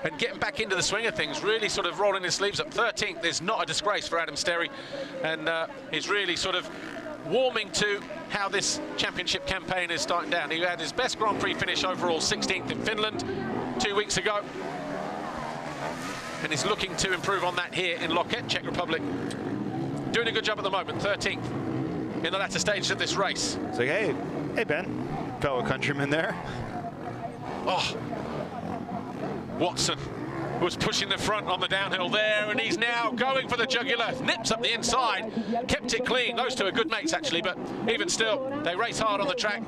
and getting back into the swing of things, really sort of rolling his sleeves up. 13th is not a disgrace for Adam Sterry, and he's really sort of warming to how this championship campaign is starting down. He had his best Grand Prix finish overall, 16th in Finland 2 weeks ago, and he's looking to improve on that here in Loket, Czech Republic. Doing a good job at the moment, 13th in the latter stages of this race. It's like, hey Ben, fellow countryman there. Oh, Watson was pushing the front on the downhill there, and he's now going for the jugular. Nips up the inside, kept it clean. Those two are good mates, actually, but even still, they race hard on the track.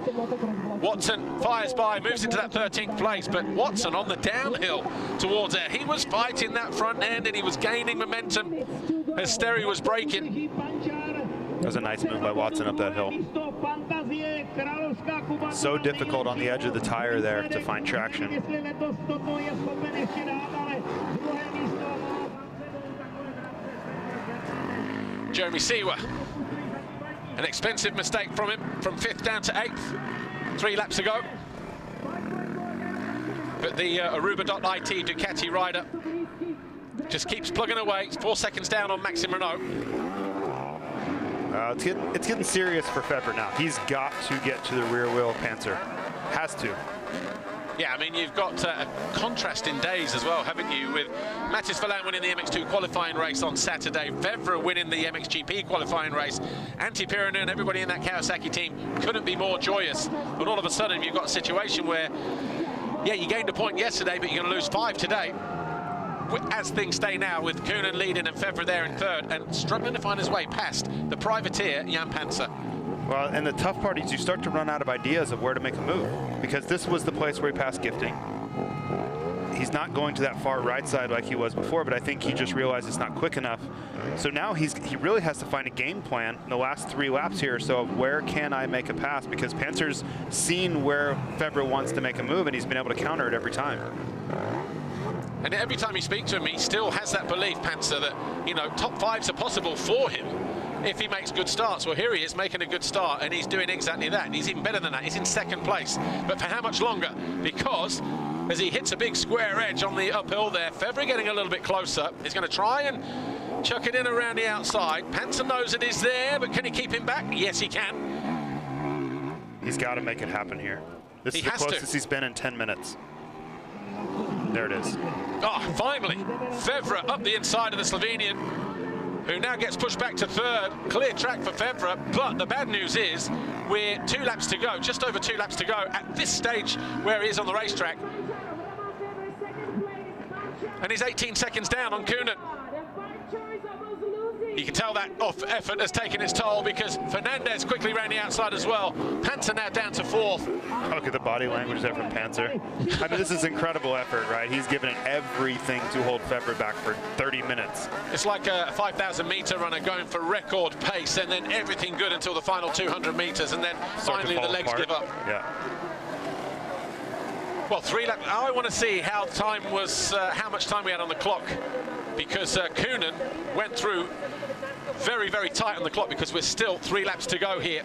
Watson fires by, moves into that 13th place, but Watson on the downhill towards there. He was fighting that front end, and he was gaining momentum as Sterry was braking. That was a nice move by Watson up that hill. So difficult on the edge of the tire there to find traction. Jeremy Seewer, an expensive mistake from him, from 5th down to 8th 3 laps ago. But the Aruba.IT Ducati rider just keeps plugging away. 4 seconds down on Maxime Renault. It's getting serious for Febvre now. He's got to get to the rear wheel of Panzer. Has to. Yeah, I mean, you've got a contrast in days as well, haven't you? With Mathis Verlaine winning the MX2 qualifying race on Saturday, Febvre winning the MXGP qualifying race, Antti Pyränen and everybody in that Kawasaki team couldn't be more joyous. But all of a sudden, you've got a situation where, yeah, you gained a point yesterday, but you're going to lose 5 today. As things stay now, with Kühnen leading and Febvre there in 3rd, and struggling to find his way past the privateer, Jan Pancar. Well, and the tough part is you start to run out of ideas of where to make a move, because this was the place where he passed Gifting. He's not going to that far right side like he was before, but I think he just realized it's not quick enough. So now he really has to find a game plan in the last 3 laps here. So where can I make a pass? Because Panzer's seen where Febvre wants to make a move, and he's been able to counter it every time. And every time you speak to him, he still has that belief, Panzer, that, you know, top 5s are possible for him if he makes good starts. Well, here he is making a good start, and he's doing exactly that. And he's even better than that. He's in 2nd place. But for how much longer? Because as he hits a big square edge on the uphill there, Febvre getting a little bit closer. He's going to try and chuck it in around the outside. Panzer knows it is there, but can he keep him back? Yes, he can. He's got to make it happen here. This is the closest he's been in 10 minutes. There it is. Oh, finally, Febvre up the inside of the Slovenian. who now gets pushed back to third. Clear track for Febvre, but the bad news is we're 2 laps to go, just over 2 laps to go at this stage where he is on the racetrack. And he's 18 seconds down on Kunin. You can tell that off effort has taken its toll because Fernandez quickly ran the outside as well. Pancar now down to 4th. Look at the body language there from Pancar. I mean, this is incredible effort, right? He's given it everything to hold Febvre back for 30 minutes. It's like a 5,000-meter runner going for record pace, and then everything good until the final 200 meters, and then finally the legs give up. Yeah. Well, 3 laps. I want to see how time was, how much time we had on the clock, because Kunin went through very, very tight on the clock because we're still 3 laps to go here.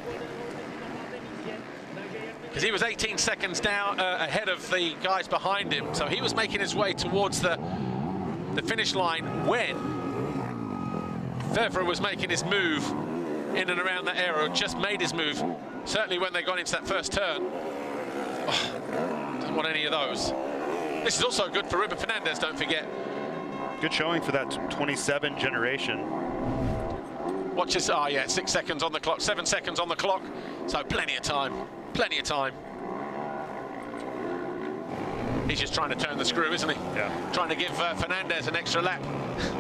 Because he was 18 seconds down ahead of the guys behind him, so he was making his way towards the finish line when Febvre was making his move in and around that area, just made his move, certainly when they got into that first turn. Oh, doesn't want any of those. This is also good for Ruben Fernandez, don't forget. Good showing for that 27 generation. Watch this. Oh, yeah, 6 seconds on the clock, 7 seconds on the clock. So plenty of time, plenty of time. He's just trying to turn the screw, isn't he? Yeah. Trying to give Fernandez an extra lap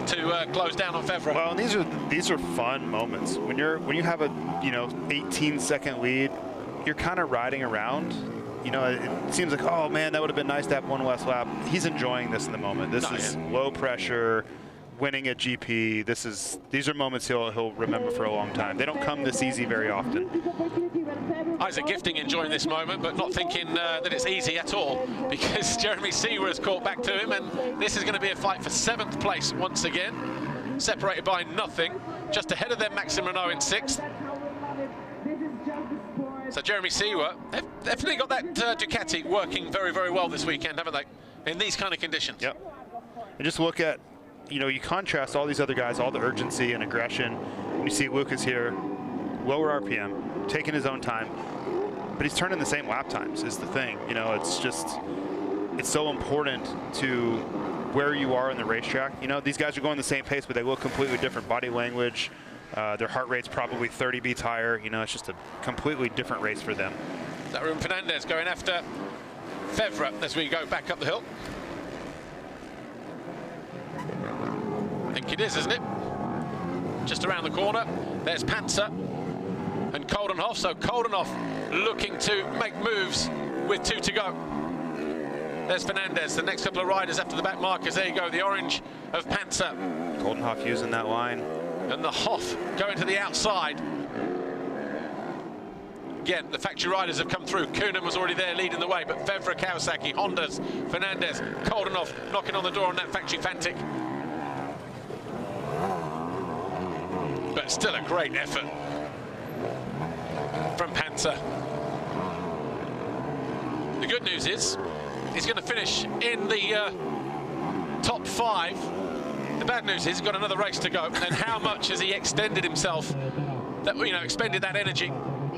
to close down on Febvre. Well, and these are fun moments. When you have a 18-second lead, you're kind of riding around. You know, it seems like, oh man, that would have been nice to have one less lap. He's enjoying this in the moment. This is low pressure, winning a GP. These are moments he'll remember for a long time. They don't come this easy very often. Isaac Gifting enjoying this moment, but not thinking that it's easy at all, because Jeremy Seewer has caught back to him, and this is going to be a fight for 7th place once again, separated by nothing, just ahead of them Maxime Renault in 6th. So Jeremy Seewer, they've definitely got that Ducati working very, very well this weekend, haven't they? In these kind of conditions. Yep. And just look at, you contrast all these other guys, all the urgency and aggression. When you see Lucas here, lower RPM, taking his own time, but he's turning the same lap times is the thing. It's so important to where you are in the racetrack. These guys are going the same pace, but they look completely different body language. Their heart rate's probably 30 beats higher. It's just a completely different race for them. Ruben Fernandez going after Febvre as we go back up the hill. I think it is, isn't it? Just around the corner. There's Pancar and Koldenhoff. So Koldenhoff looking to make moves with 2 to go. There's Fernandez. The next couple of riders after the back markers. There you go, the orange of Pancar. Koldenhoff using that line. And the Hoff going to the outside. Again, the factory riders have come through. Kunin was already there leading the way, but Febvre, Kawasaki, Hondas, Fernandez, Koldenhoff knocking on the door on that factory Fantic. But still a great effort from Pancar. The good news is he's going to finish in the top 5. The bad news is he's got another race to go, and how much has he extended himself, expended that energy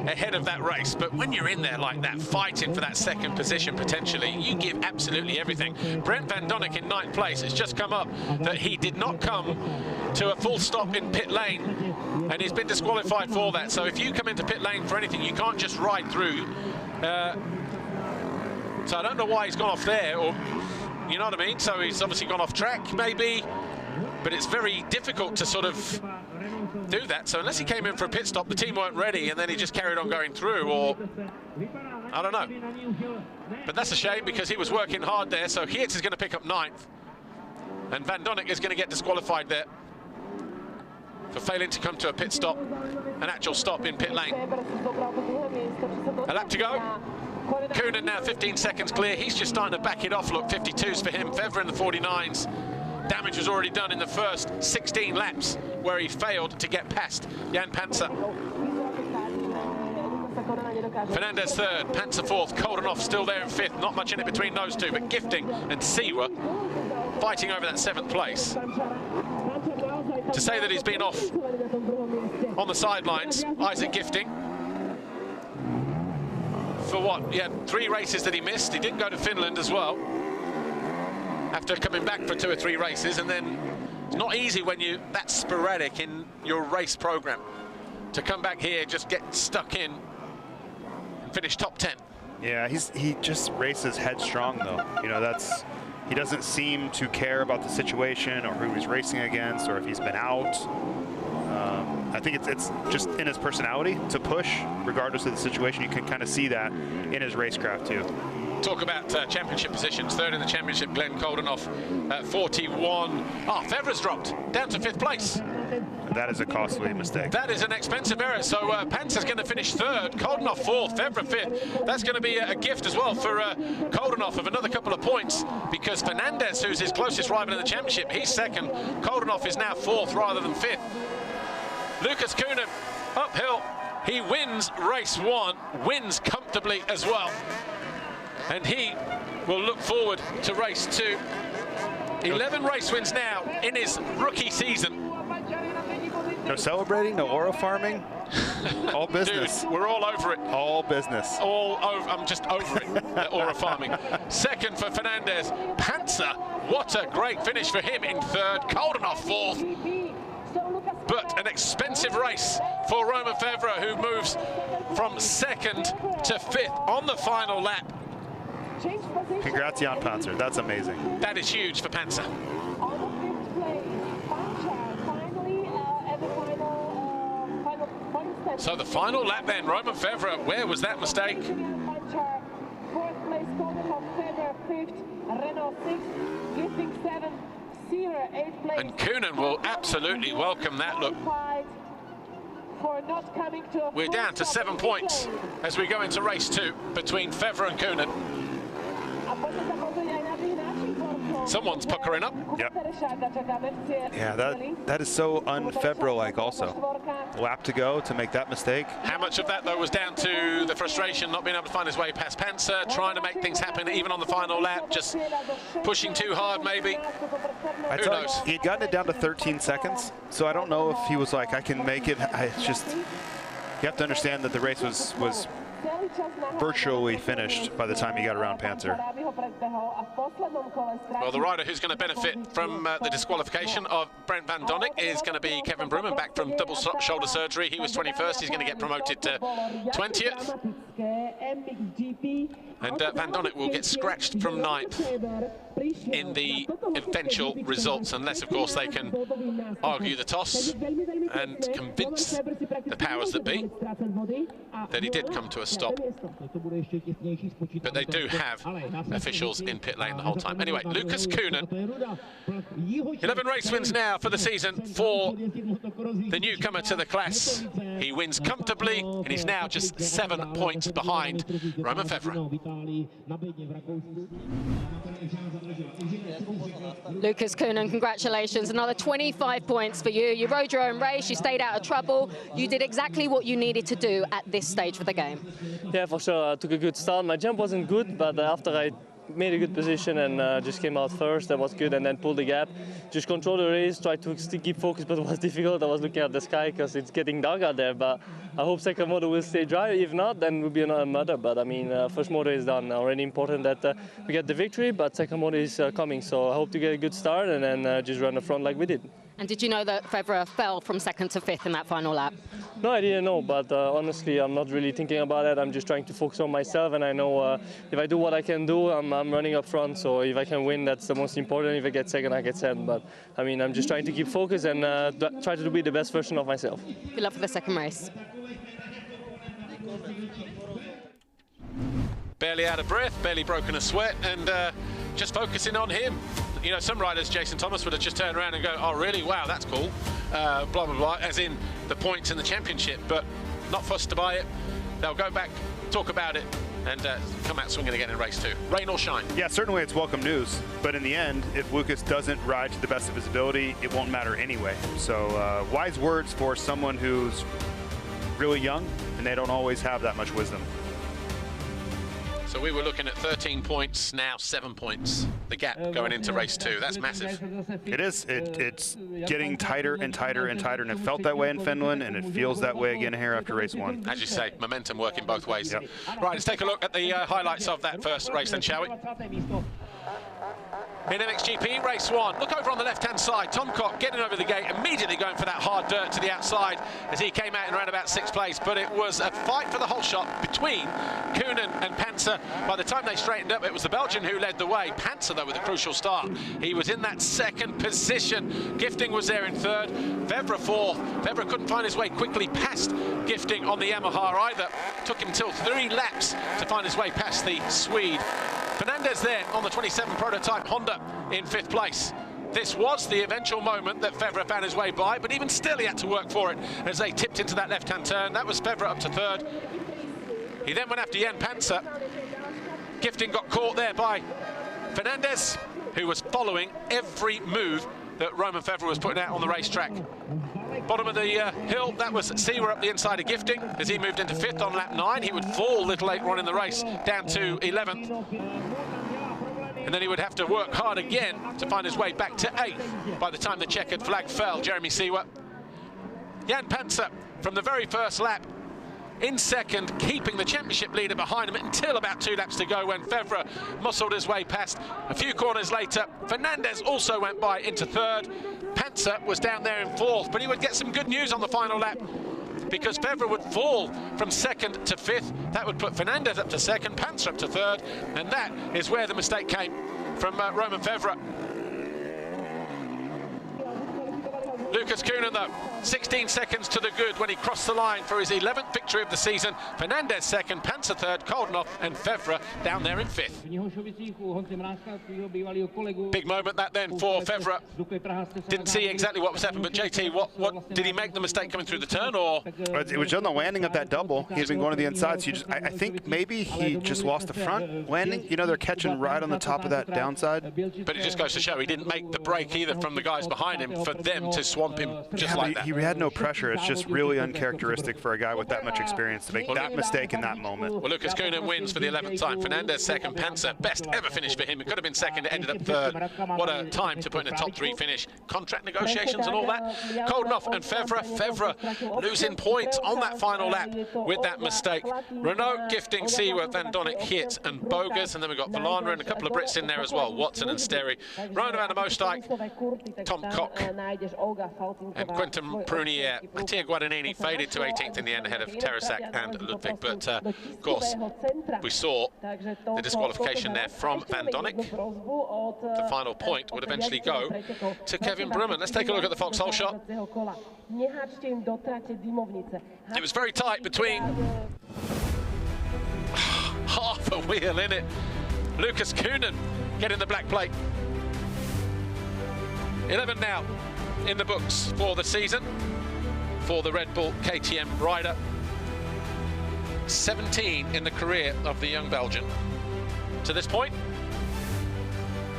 ahead of that race. But when you're in there like that, fighting for that 2nd position potentially, you give absolutely everything. Brent Van Donnick in 9th place. It's just come up that he did not come to a full stop in pit lane, and he's been disqualified for that. So if you come into pit lane for anything, you can't just ride through. So I don't know why he's gone off there, or you know what I mean? So he's obviously gone off track, maybe. But it's very difficult to sort of do that. So unless he came in for a pit stop, the team weren't ready, and then he just carried on going through, or I don't know. But that's a shame because he was working hard there. So Geerts is going to pick up 9th, and Van Donnick is going to get disqualified there for failing to come to a pit stop, an actual stop in pit lane. A lap to go. Kunin now 15 seconds clear. He's just starting to back it off. Look, 52s for him. Febvre in the 49s. Damage was already done in the first 16 laps where he failed to get past Jan Pancar. Fernandez 3rd, Pancar 4th, Koldenhoff still there in 5th. Not much in it between those two, but Gifting and Seewer fighting over that 7th place. To say that he's been off on the sidelines, Isaac Gifting, for what? He had 3 races that he missed. He didn't go to Finland as well, after coming back for 2 or 3 races, and then It's not easy when you're that sporadic in your race program to come back here, just get stuck in and finish top 10. Yeah, he just races headstrong though. You know, he doesn't seem to care about the situation or who he's racing against or if he's been out. I think it's just in his personality to push regardless of the situation. You can kind of see that in his racecraft too. Talk about championship positions. Third in the championship, Glenn Koldenoff at 41. Fevra's dropped down to 5th place. That is a costly mistake. That is an expensive error. So Pancar's going to finish 3rd, Koldenoff 4th, Fevra 5th. That's going to be a gift as well for Koldenoff of another couple of points, because Fernandez, who's his closest rival in the championship, he's 2nd. Koldenoff is now 4th rather than 5th. Lucas Kuhnen uphill. He wins race 1, wins comfortably as well. And he will look forward to race 2. 11 race wins now in his rookie season. No celebrating, no oro farming, all business. Dude, we're all over it. All business. All over, I'm just over it, that oro farming. 2nd for Fernandez. Pancar, what a great finish for him in 3rd. Koldenoff 4th. But an expensive race for Romain Fevra, who moves from 2nd to 5th on the final lap. Congrats, Jan Pancar. That's amazing. That is huge for Pancar. So the final lap then, Romain Fevra, where was that mistake? Pancar, 4th place, Koldenoff, Fevra 5th, Renault 6th, Gifting 7th, Searer 8th place. And Kuhnen will absolutely welcome that look. We're down to 7 points as we go into race 2 between Fevra and Kuhnen. Someone's puckering up. Yep. Yeah, that is so un-Fevra-like also. Lap to go to make that mistake. How much of that, though, was down to the frustration, not being able to find his way past Pancar, trying to make things happen even on the final lap, just pushing too hard, maybe? Who knows? He had gotten it down to 13 seconds, so I don't know if he was like, I can make it. It's just, you have to understand that the race was virtually finished by the time he got around Pancar. Well, the rider who's going to benefit from the disqualification of Brent Van Donnick is going to be Kevin Brumman, back from double shoulder surgery. He was 21st. He's going to get promoted to 20th. And Van Donnick will get scratched from 9th in the eventual results, unless, of course, they can argue the toss and convince the powers that be that he did come to a stop. But they do have officials in pit lane the whole time. Anyway, Lucas Kuhnen, 11 race wins now for the season for the newcomer to the class. He wins comfortably, and he's now just 7 points behind Romain Fevra. Lucas Kuhnen, congratulations. Another 25 points for you. You rode your own race, you stayed out of trouble. You did exactly what you needed to do at this stage of the game. Yeah, for sure. I took a good start. My jump wasn't good, but after I made a good position and just came out first, that was good, and then pulled the gap. Just control the race, try to keep focused, but it was difficult. I was looking at the sky because it's getting dark out there, but I hope second motor will stay dry. If not, then will be another motor. But I mean, first motor is done. Already important that we get the victory, but second motor is coming. So I hope to get a good start and then just run the front like we did. And did you know that Fevra fell from 2nd to 5th in that final lap? No, I didn't know, but honestly, I'm not really thinking about it. I'm just trying to focus on myself, and I know if I do what I can do, I'm running up front, so if I can win, that's the most important. If I get second, I get 7th. But I mean, I'm just trying to keep focused and try to be the best version of myself. Good luck for the second race. Barely out of breath, barely broken a sweat, and just focusing on him. You know, some riders, Jason Thomas, would have just turned around and go, oh, really? Wow, that's cool. Blah, blah, blah, as in the points in the championship, but not fussed to buy it. They'll go back, talk about it, and come out swinging again in race 2. Rain or shine. Yeah, certainly it's welcome news, but in the end, if Lucas doesn't ride to the best of his ability, it won't matter anyway. So wise words for someone who's really young, and they don't always have that much wisdom. So we were looking at 13 points, now 7 points. The gap going into race 2, that's massive. It is. It's getting tighter and tighter and tighter, and it felt that way in Finland, and it feels that way again here after race 1. As you say, momentum working both ways. Yep. Right, let's take a look at the highlights of that first race then, shall we? In MXGP Race 1, look over on the left-hand side, Tom Cock getting over the gate, immediately going for that hard dirt to the outside as he came out in around about 6th place, but it was a fight for the whole shot between Koenen and Pancar. By the time they straightened up, it was the Belgian who led the way. Pancar, though, with a crucial start. He was in that 2nd position. Gifting was there in 3rd. Vevra 4th. Vevra couldn't find his way quickly past Gifting on the Yamaha either. Took him till 3 laps to find his way past the Swede. Fernandez there on the 27 prototype Honda in 5th place. This was the eventual moment that Vevra found his way by, but even still he had to work for it as they tipped into that left-hand turn. That was Vevra up to 3rd. He then went after Jan Pancar. Gifting got caught there by Fernandez, who was following every move that Roman Vevra was putting out on the racetrack. Bottom of the hill, that was Seawer up the inside of Gifting as he moved into 5th on lap 9. He would fall a little later on in the race down to 11th. And then he would have to work hard again to find his way back to 8th by the time the checkered flag fell. Jeremy Seawer. Jan Pancar from the very first lap in 2nd, keeping the championship leader behind him until about 2 laps to go when Vevra muscled his way past. A few corners later, Fernandez also went by into 3rd. Pancar was down there in 4th, but he would get some good news on the final lap because Vevra would fall from 2nd to 5th. That would put Fernandez up to 2nd, Pancar up to 3rd, and that is where the mistake came from Roman Vevra. Lucas Koenen, though, 16 seconds to the good when he crossed the line for his 11th victory of the season. Fernandez 2nd, Pancar 3rd, Koldenhoff and Vevra down there in 5th. Big moment that then for Vevra. Didn't see exactly what was happening, but JT, what did he make the mistake coming through the turn, or? It was on the landing of that double. He's been going to the inside, so I think maybe he just lost the front landing. You know, they're catching right on the top of that downside. But it just goes to show he didn't make the break either from the guys behind him for them to swamp him just like that. He had no pressure. It's just really uncharacteristic for a guy with that much experience to make that mistake in that moment. Well, Lucas Koenen wins for the 11th time. Fernandez 2nd, Pancar, best ever finish for him. It could have been 2nd, it ended up 3rd. What a time to put in a top 3 finish. Contract negotiations and all that. Koldenhoff and Vevra losing points on that final lap with that mistake. Renault, Gifting, Seawer, Van Donnick, Hirt and Bogus, and then we've got Valana and a couple of Brits in there as well. Watson and Sterry. Ronan van der Moostijk, Tom Cock and Quentin Prunier. Mattia Guadagnini faded to 18th in the end ahead of Teresac and Ludwig, but of course we saw the disqualification there from Van Donnick. The final point would eventually go to Kevin Brumman. Let's take a look at the foxhole shot. It was very tight between half a wheel in it. Lucas Koenen getting the black plate. 11 now in the books for the season for the Red Bull KTM rider. 17 in the career of the young Belgian. To this point,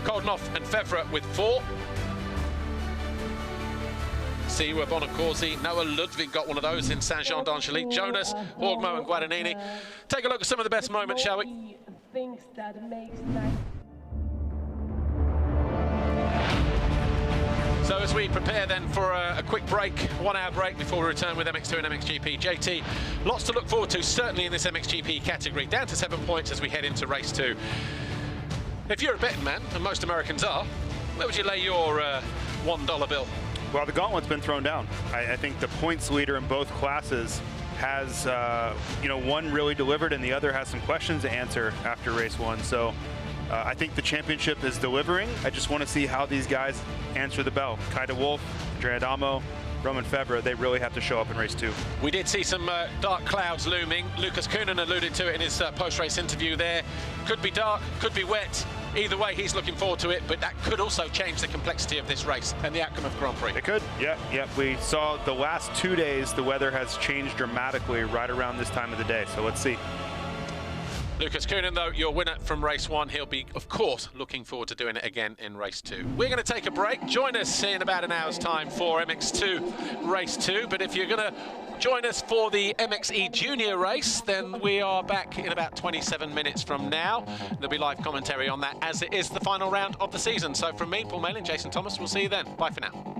Koldenhoff and Vevra with 4. Seawer, Bonacorsi, Noah Ludwig got one of those in Saint-Jean-d'Angély. Jonas, Horgmo and Guadagnini. Take a look at some of the best moments, shall we? So as we prepare then for a quick break, 1-hour break before we return with MX2 and MXGP. JT, lots to look forward to, certainly in this MXGP category. Down to 7 points as we head into race 2. If you're a betting man, and most Americans are, where would you lay your $1 bill? Well, the gauntlet's been thrown down. I think the points leader in both classes has, one really delivered and the other has some questions to answer after race 1. So I think the championship is delivering. I just want to see how these guys answer the bell. Kaida Wolf, Andrea Adamo, Roman Vevra, they really have to show up in race 2. We did see some dark clouds looming. Lucas Koenen alluded to it in his post-race interview there. Could be dark, could be wet. Either way, he's looking forward to it, but that could also change the complexity of this race and the outcome of the Grand Prix. It could, yeah. We saw the last 2 days, the weather has changed dramatically right around this time of the day, so let's see. Lucas Koenen, though, your winner from race 1. He'll be, of course, looking forward to doing it again in race 2. We're going to take a break. Join us in about an hour's time for MX2 race 2. But if you're going to join us for the MXE Junior race, then we are back in about 27 minutes from now. There'll be live commentary on that as it is the final round of the season. So from me, Paul Malin, Jason Thomas, we'll see you then. Bye for now.